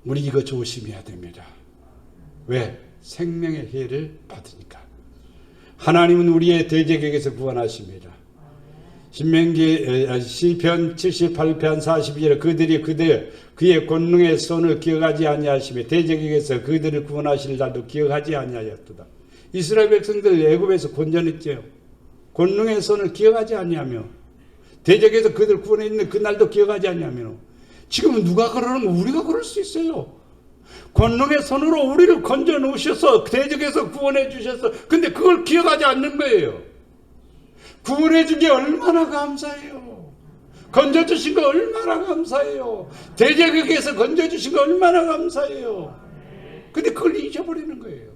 우리 이거 조심해야 됩니다. 왜? 생명의 해를 받으니까. 하나님은 우리의 대적에게서 구원하십니다. 신명기 시편 78편 42절 그들이 그의 권능의 손을 기억하지 아니하시며 대적에게서 그들을 구원하실 날도 기억하지 아니하였도다. 이스라엘 백성들 애굽에서 건져냈죠. 권능의 손을 기억하지 아니하며 대적에서 그들을 구원했는데 그 날도 기억하지 아니하며 지금은 누가 그러는 거? 우리가 그럴 수 있어요. 권능의 손으로 우리를 건져 놓으셔서 대적에서 구원해 주셔서 근데 그걸 기억하지 않는 거예요. 구원해 준 게 얼마나 감사해요. 건져 주신 거 얼마나 감사해요. 대적에게서 건져 주신 거 얼마나 감사해요. 근데 그걸 잊어버리는 거예요.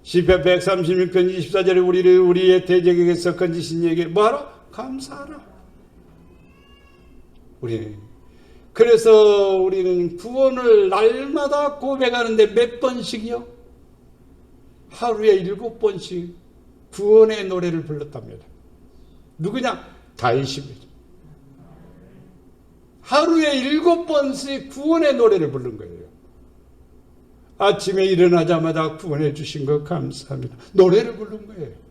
시편 136편 24절에 우리를 우리의 대적에게서 건지신 이에게 뭐하라? 감사하라. 그래서 우리는 구원을 날마다 고백하는데 몇 번씩이요? 하루에 7번씩 구원의 노래를 불렀답니다. 누구냐? 다윗입니다. 하루에 7번씩 구원의 노래를 부른 거예요. 아침에 일어나자마자 구원해 주신 것 감사합니다. 노래를 부른 거예요.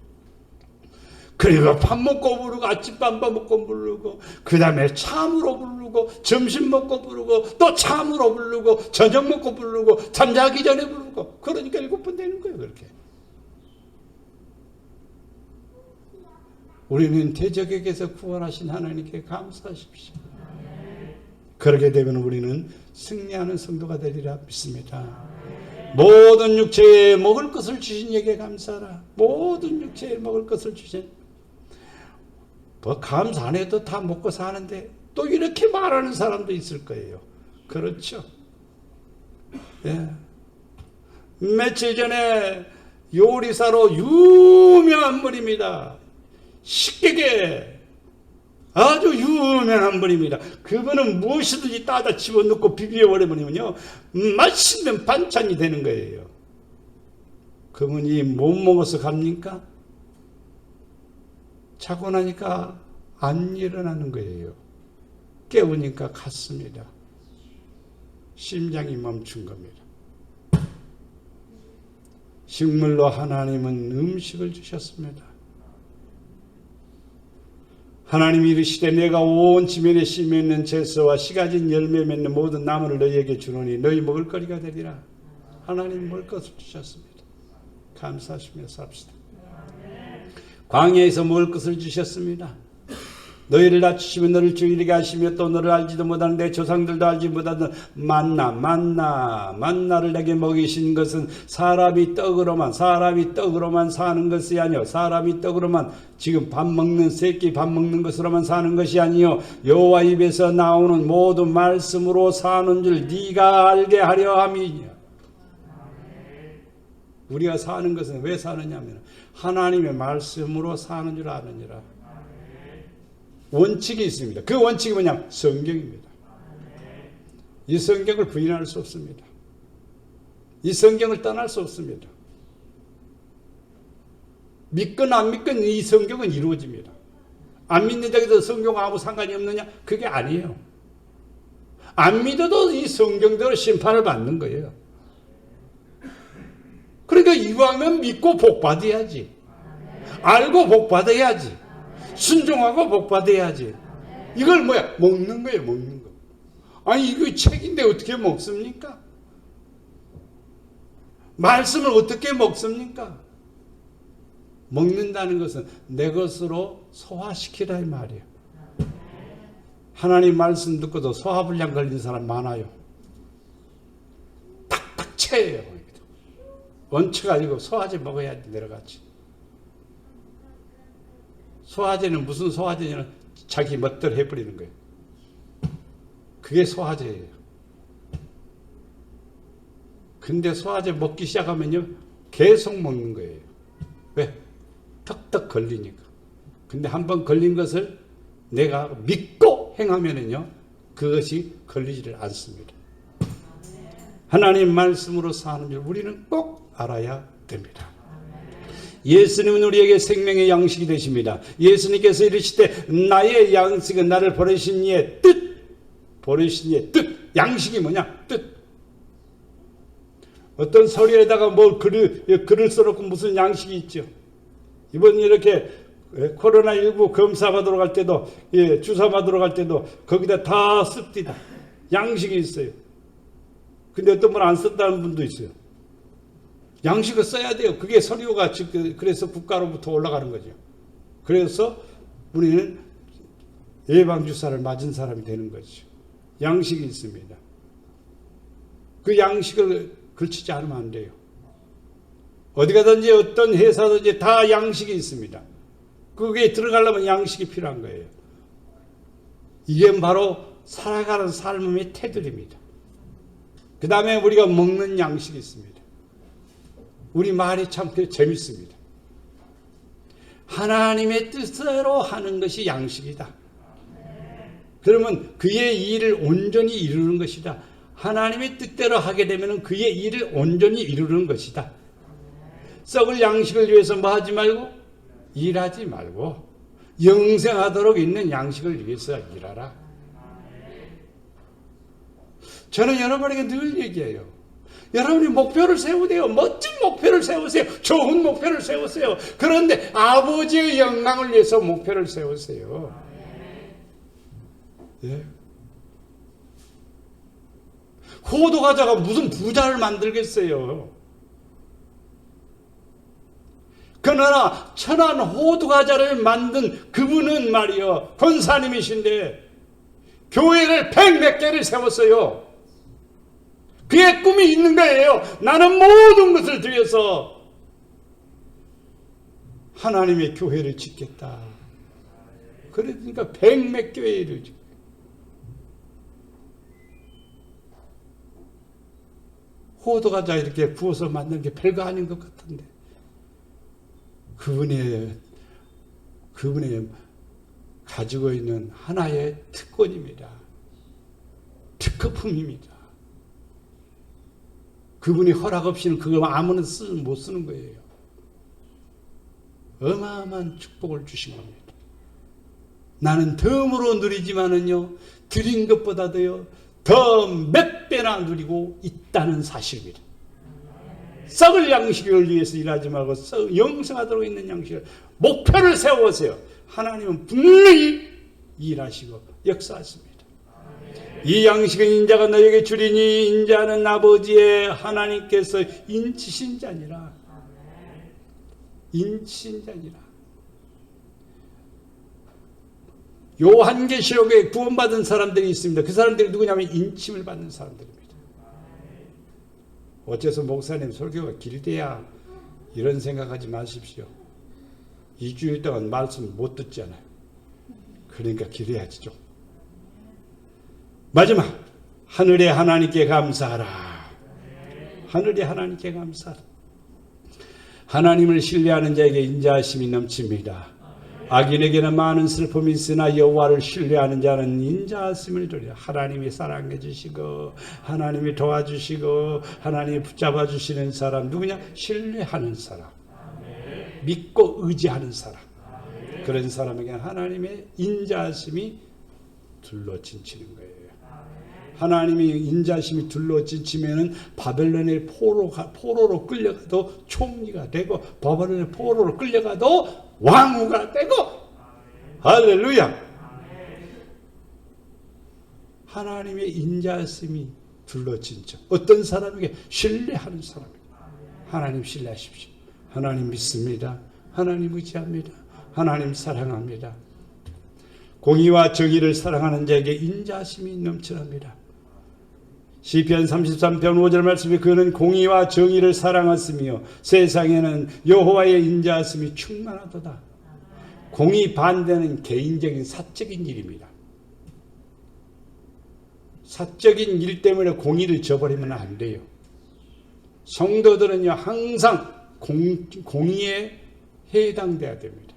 그리고 밥 먹고 부르고 아침밥 먹고 부르고 그 다음에 참으로 부르고 점심 먹고 부르고 또 참으로 부르고 저녁 먹고 부르고 잠자기 전에 부르고 그러니까 7번 되는 거예요. 그렇게 우리는 대적에게서 구원하신 하나님께 감사하십시오. 그렇게 되면 우리는 승리하는 성도가 되리라 믿습니다. 모든 육체에 먹을 것을 주신 이에게 감사하라. 모든 육체에 먹을 것을 주신 뭐 감사 안 해도 다 먹고 사는데 또 이렇게 말하는 사람도 있을 거예요. 그렇죠. 예. 며칠 전에 요리사로 유명한 분입니다. 식객에 아주 유명한 분입니다. 그분은 무엇이든지 따다 집어넣고 비벼버리면요 맛있는 반찬이 되는 거예요. 그분이 못 먹어서 갑니까? 자고 나니까 안 일어나는 거예요. 깨우니까 갔습니다. 심장이 멈춘 겁니다. 식물로 하나님은 음식을 주셨습니다. 하나님이 이르시되 내가 온 지면에 심어있는 채소와 씨가진 열매 맺는 모든 나무를 너희에게 주노니 너희 먹을 거리가 되리라. 하나님 먹을 것을 주셨습니다. 감사하시며 삽시다. 광야에서 먹을 것을 주셨습니다. 너희를 낮추시며 너를 주일이게 하시며 또 너를 알지도 못하는 내 조상들도 알지 못하던 만나를 내게 먹이신 것은 사람이 떡으로만 사는 것이 아니요 사람이 떡으로만 지금 밥 먹는 새끼 밥 먹는 것으로만 사는 것이 아니요 여호와 입에서 나오는 모든 말씀으로 사는 줄 네가 알게 하려 함이니라. 우리가 사는 것은 왜 사느냐면 하나님의 말씀으로 사는 줄 아느니라. 원칙이 있습니다. 그 원칙이 뭐냐? 성경입니다. 이 성경을 부인할 수 없습니다. 이 성경을 떠날 수 없습니다. 믿건 안 믿건 이 성경은 이루어집니다. 안 믿는다고 해서 성경과 아무 상관이 없느냐? 그게 아니에요. 안 믿어도 이 성경대로 심판을 받는 거예요. 그러니까 이왕은 믿고 복받아야지. 알고 복받아야지. 순종하고 복받아야지. 이걸 뭐야? 먹는 거예요. 먹는 거. 아니 이거 책인데 어떻게 먹습니까? 말씀을 어떻게 먹습니까? 먹는다는 것은 내 것으로 소화시키라 이 말이에요. 하나님 말씀 듣고도 소화불량 걸린 사람 많아요. 탁탁 채예요. 얹혀가지고 소화제 먹어야지 내려가지. 소화제는 무슨 소화제냐면 자기 멋대로 해버리는 거예요. 그게 소화제예요. 근데 소화제 먹기 시작하면요 계속 먹는 거예요. 왜? 턱턱 걸리니까. 근데 한번 걸린 것을 내가 믿고 행하면은요 그것이 걸리지를 않습니다. 하나님 말씀으로 사는 줄 우리는 꼭 알아야 됩니다. 예수님은 우리에게 생명의 양식이 되십니다. 예수님께서 이르시되 나의 양식은 나를 보내신 이의 뜻. 보내신 이의 뜻. 양식이 뭐냐? 뜻. 어떤 서류에다가 뭐 글을 써놓고 무슨 양식이 있죠. 이번 이렇게 코로나19 검사 받으러 갈 때도 주사 받으러 갈 때도 거기다 다 씁디다. 양식이 있어요. 근데 어떤 분은 안 썼다는 분도 있어요. 양식을 써야 돼요. 그게 서류가 그래서 국가로부터 올라가는 거죠. 그래서 우리는 예방주사를 맞은 사람이 되는 거죠. 양식이 있습니다. 그 양식을 걸치지 않으면 안 돼요. 어디 가든지 어떤 회사든지 다 양식이 있습니다. 그게 들어가려면 양식이 필요한 거예요. 이게 바로 살아가는 삶의 태도입니다. 그 다음에 우리가 먹는 양식이 있습니다. 우리 말이 참 재밌습니다. 하나님의 뜻대로 하는 것이 양식이다. 그러면 그의 일을 온전히 이루는 것이다. 하나님의 뜻대로 하게 되면 그의 일을 온전히 이루는 것이다. 썩을 양식을 위해서 뭐 하지 말고? 일하지 말고 영생하도록 있는 양식을 위해서 일하라. 저는 여러분에게 늘 얘기해요. 여러분이 목표를 세우세요. 멋진 목표를 세우세요. 좋은 목표를 세우세요. 그런데 아버지의 영광을 위해서 목표를 세우세요. 예. 호두과자가 무슨 부자를 만들겠어요. 그러나 천한 호두과자를 만든 그분은 말이요 권사님이신데 교회를 100몇 개를 세웠어요. 그의 꿈이 있는 거예요. 나는 모든 것을 들여서 하나님의 교회를 짓겠다. 그러니까 100몇 교회를 짓고 호두과자 이렇게 부어서 만드는 게 별거 아닌 것 같은데 그분의 가지고 있는 하나의 특권입니다. 특허품입니다. 그분이 허락 없이는 그거 아무나 못 쓰는 거예요. 어마어마한 축복을 주신 겁니다. 나는 덤으로 누리지만은요, 드린 것보다도요, 더 몇 배나 누리고 있다는 사실입니다. 썩을 양식을 위해서 일하지 말고 영생하도록 있는 양식을 목표를 세워보세요. 하나님은 분명히 일하시고 역사하십니다. 이 양식은 인자가 너에게 주리니 인자는 아버지의 하나님께서 인치신 자니라. 인치신 자니라. 요한계시록에 구원받은 사람들이 있습니다. 그 사람들이 누구냐면 인침을 받는 사람들입니다. 어째서 목사님 설교가 길대야 이런 생각하지 마십시오. 2주일 동안 말씀 못 듣잖아요. 그러니까 길어야지 좀. 마지막, 하늘의 하나님께 감사하라. 하늘의 하나님께 감사하라. 하나님을 신뢰하는 자에게 인자하심이 넘칩니다. 악인에게는 많은 슬픔이 있으나 여호와를 신뢰하는 자는 인자하심을 주리라. 하나님이 사랑해 주시고 하나님이 도와주시고 하나님이 붙잡아 주시는 사람 누구냐? 신뢰하는 사람, 믿고 의지하는 사람, 그런 사람에게 하나님의 인자하심이 둘러친치는 거예요. 하나님이 인자심이 둘러친치면은 바벨론의 포로로 끌려가도 총리가 되고 바벨론의 포로로 끌려가도 왕후가 되고, 할렐루야. 하나님의 인자심이 둘러친쳐. 어떤 사람에게? 신뢰하는 사람에게. 하나님 신뢰하십시오. 하나님 믿습니다. 하나님 의지합니다. 하나님 사랑합니다. 공의와 정의를 사랑하는 자에게 인자심이 넘쳐납니다. 시편 33편 5절 말씀에 그는 공의와 정의를 사랑하시며 세상에는 여호와의 인자하심이 충만하도다. 공의 반대는 개인적인 사적인 일입니다. 사적인 일 때문에 공의를 저버리면 안 돼요. 성도들은요 항상 공의에 해당돼야 됩니다.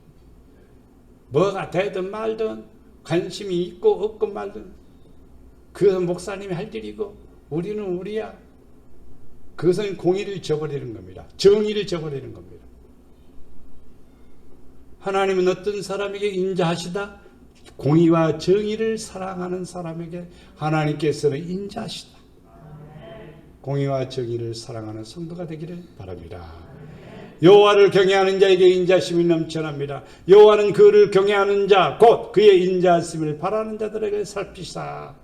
뭐가 되든 말든 관심이 있고 없고 말든 그것은 목사님이 할 일이고 우리는 우리야. 그것은 공의를 저버리는 겁니다. 정의를 저버리는 겁니다. 하나님은 어떤 사람에게 인자하시다? 공의와 정의를 사랑하는 사람에게 하나님께서는 인자하시다. 공의와 정의를 사랑하는 성도가 되기를 바랍니다. 여호와를 경외하는 자에게 인자심이 넘쳐납니다. 여호와는 그를 경외하는 자 곧 그의 인자심을 바라는 자들에게 살피사.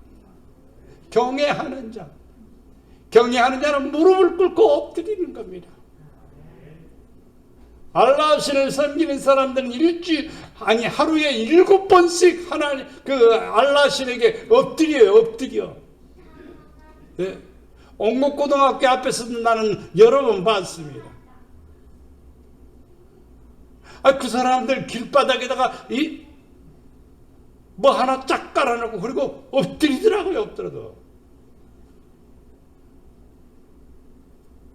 경외하는 자, 경외하는 자는 무릎을 꿇고 엎드리는 겁니다. 알라신을 섬기는 사람들은 하루에 7번씩 하나님 알라신에게 엎드려. 네. 옥목고등학교 앞에서 나는 여러 번 봤습니다. 그 사람들 길바닥에다가 뭐 하나 쫙 깔아놓고 그리고 엎드리더라고요. 엎드려도.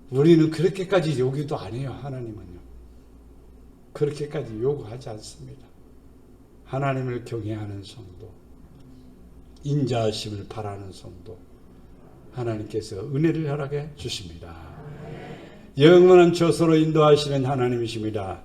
우리는 그렇게까지 요구도 안 해요. 하나님은요. 그렇게까지 요구하지 않습니다. 하나님을 경외하는 성도, 인자하심을 바라는 성도, 하나님께서 은혜를 허락해 주십니다. 영원한 처소로 인도하시는 하나님이십니다.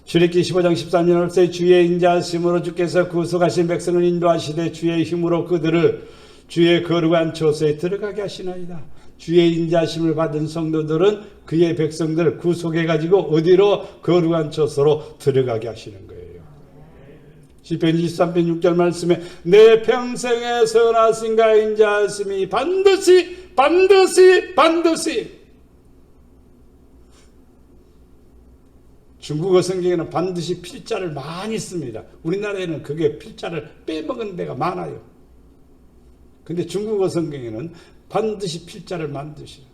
출애굽기 15장 13절 말씀에 주의 인자하심으로 주께서 구속하신 백성을 인도하시되 주의 힘으로 그들을 주의 거룩한 처소에 들어가게 하시나이다. 주의 인자하심을 받은 성도들은 그의 백성들을 구속해가지고 어디로? 거룩한 처소로 들어가게 하시는 거예요. 시편 23편 6절 말씀에 내 평생의 선하심과 인자하심이 반드시 중국어 성경에는 반드시 필자를 많이 씁니다. 우리나라에는 그게 필자를 빼먹은 데가 많아요. 근데 중국어 성경에는 반드시 필자를 만드시라.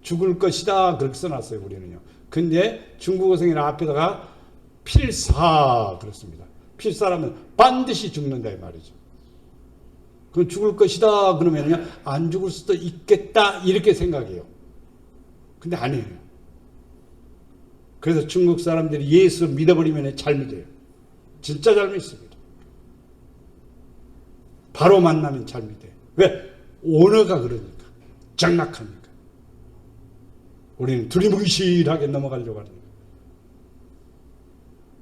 죽을 것이다 그렇게 써놨어요. 우리는요. 근데 중국어 성경 앞에다가 필사 그렇습니다. 필사라면 반드시 죽는다 이 말이죠. 그럼 죽을 것이다 그러면요 안 죽을 수도 있겠다 이렇게 생각해요. 근데 아니에요. 그래서 중국 사람들이 예수 믿어버리면 잘 믿어요. 진짜 잘 믿습니다. 바로 만나면 잘 믿어요. 왜? 오너가 그러니까. 장락하니까. 우리는 두리뭉실하게 넘어가려고 하는 거예요.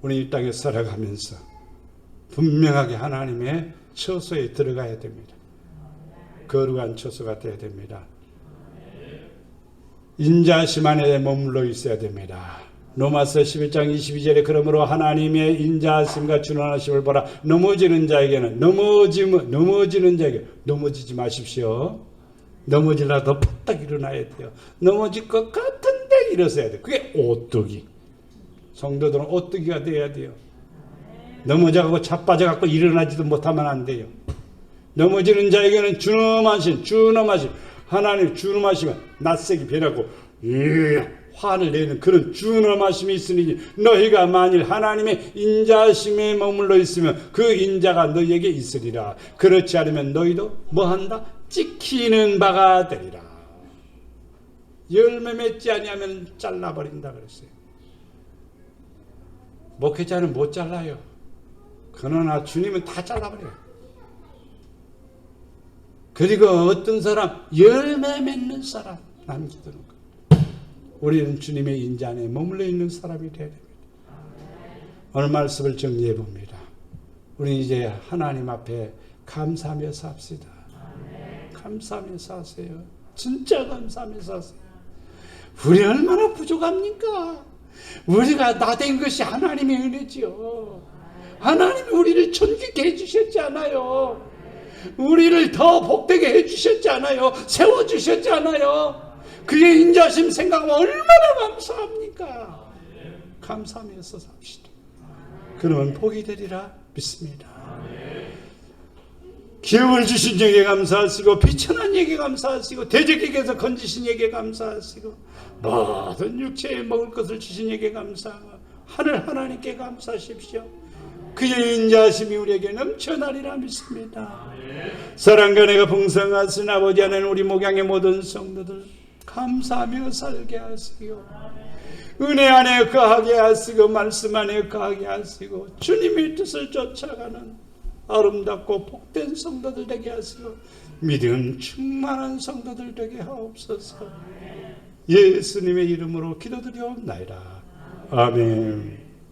우리 이 땅에 살아가면서 분명하게 하나님의 처소에 들어가야 됩니다. 거룩한 처소가 되어야 됩니다. 인자하심 안에 머물러 있어야 됩니다. 로마서 11장 22절에 그러므로 하나님의 인자하심과 준원하심을 보라. 넘어지는 자에게는 넘어지지 마십시오. 넘어지려도 팍딱 일어나야 돼요. 넘어질 것 같은데 일어서야 돼요. 그게 오뚜기. 성도들은 오뚜기가 돼야 돼요. 넘어져가고 자빠져갖고 일어나지도 못하면 안 돼요. 넘어지는 자에게는 준엄하신 하나님 준엄하시면 낯색이 변하고 화를 내는 그런 준엄하심이 있으니 너희가 만일 하나님의 인자하심에 머물러 있으면 그 인자가 너희에게 있으리라. 그렇지 않으면 너희도 뭐한다? 찍히는 바가 되리라. 열매 맺지 아니하면 잘라버린다 그랬어요. 목회자는 못 잘라요. 그러나 주님은 다 잘라버려요. 그리고 어떤 사람 열매 맺는 사람 남기두는 거. 우리는 주님의 인자 안에 머물러 있는 사람이 되어야 됩니다. 오늘 말씀을 정리해 봅니다. 우리 이제 하나님 앞에 감사하며 삽시다. 감사하며 사세요. 진짜 감사하며 사세요. 우리 얼마나 부족합니까? 우리가 나된 것이 하나님의 은혜지요. 하나님이 우리를 존귀케 해주셨지 않아요. 우리를 더 복되게 해주셨지 않아요. 세워주셨지 않아요. 그의 인자심 생각하면 얼마나 감사합니까? 감사하면서 삽시다. 그러면 복이 되리라 믿습니다. 기업을 주신 에게 감사하시고 비천한 에게 감사하시고 대적에게서 건지신 에게 감사하시고 모든 육체에 먹을 것을 주신 에게 감사하고 하늘 하나님께 감사하십시오. 그의 인자하심이 우리에게 넘쳐나리라 믿습니다. 사랑과 내가 풍성하신 아버지 하나님, 우리 목양의 모든 성도들 감사하며 살게 하시고 은혜 안에 거하게 하시고 말씀 안에 거하게 하시고 주님의 뜻을 쫓아가는 아름답고 복된 성도들 되게 하시고 믿음 충만한 성도들 되게 하옵소서. 예수님의 이름으로 기도드리옵나이다. 아멘.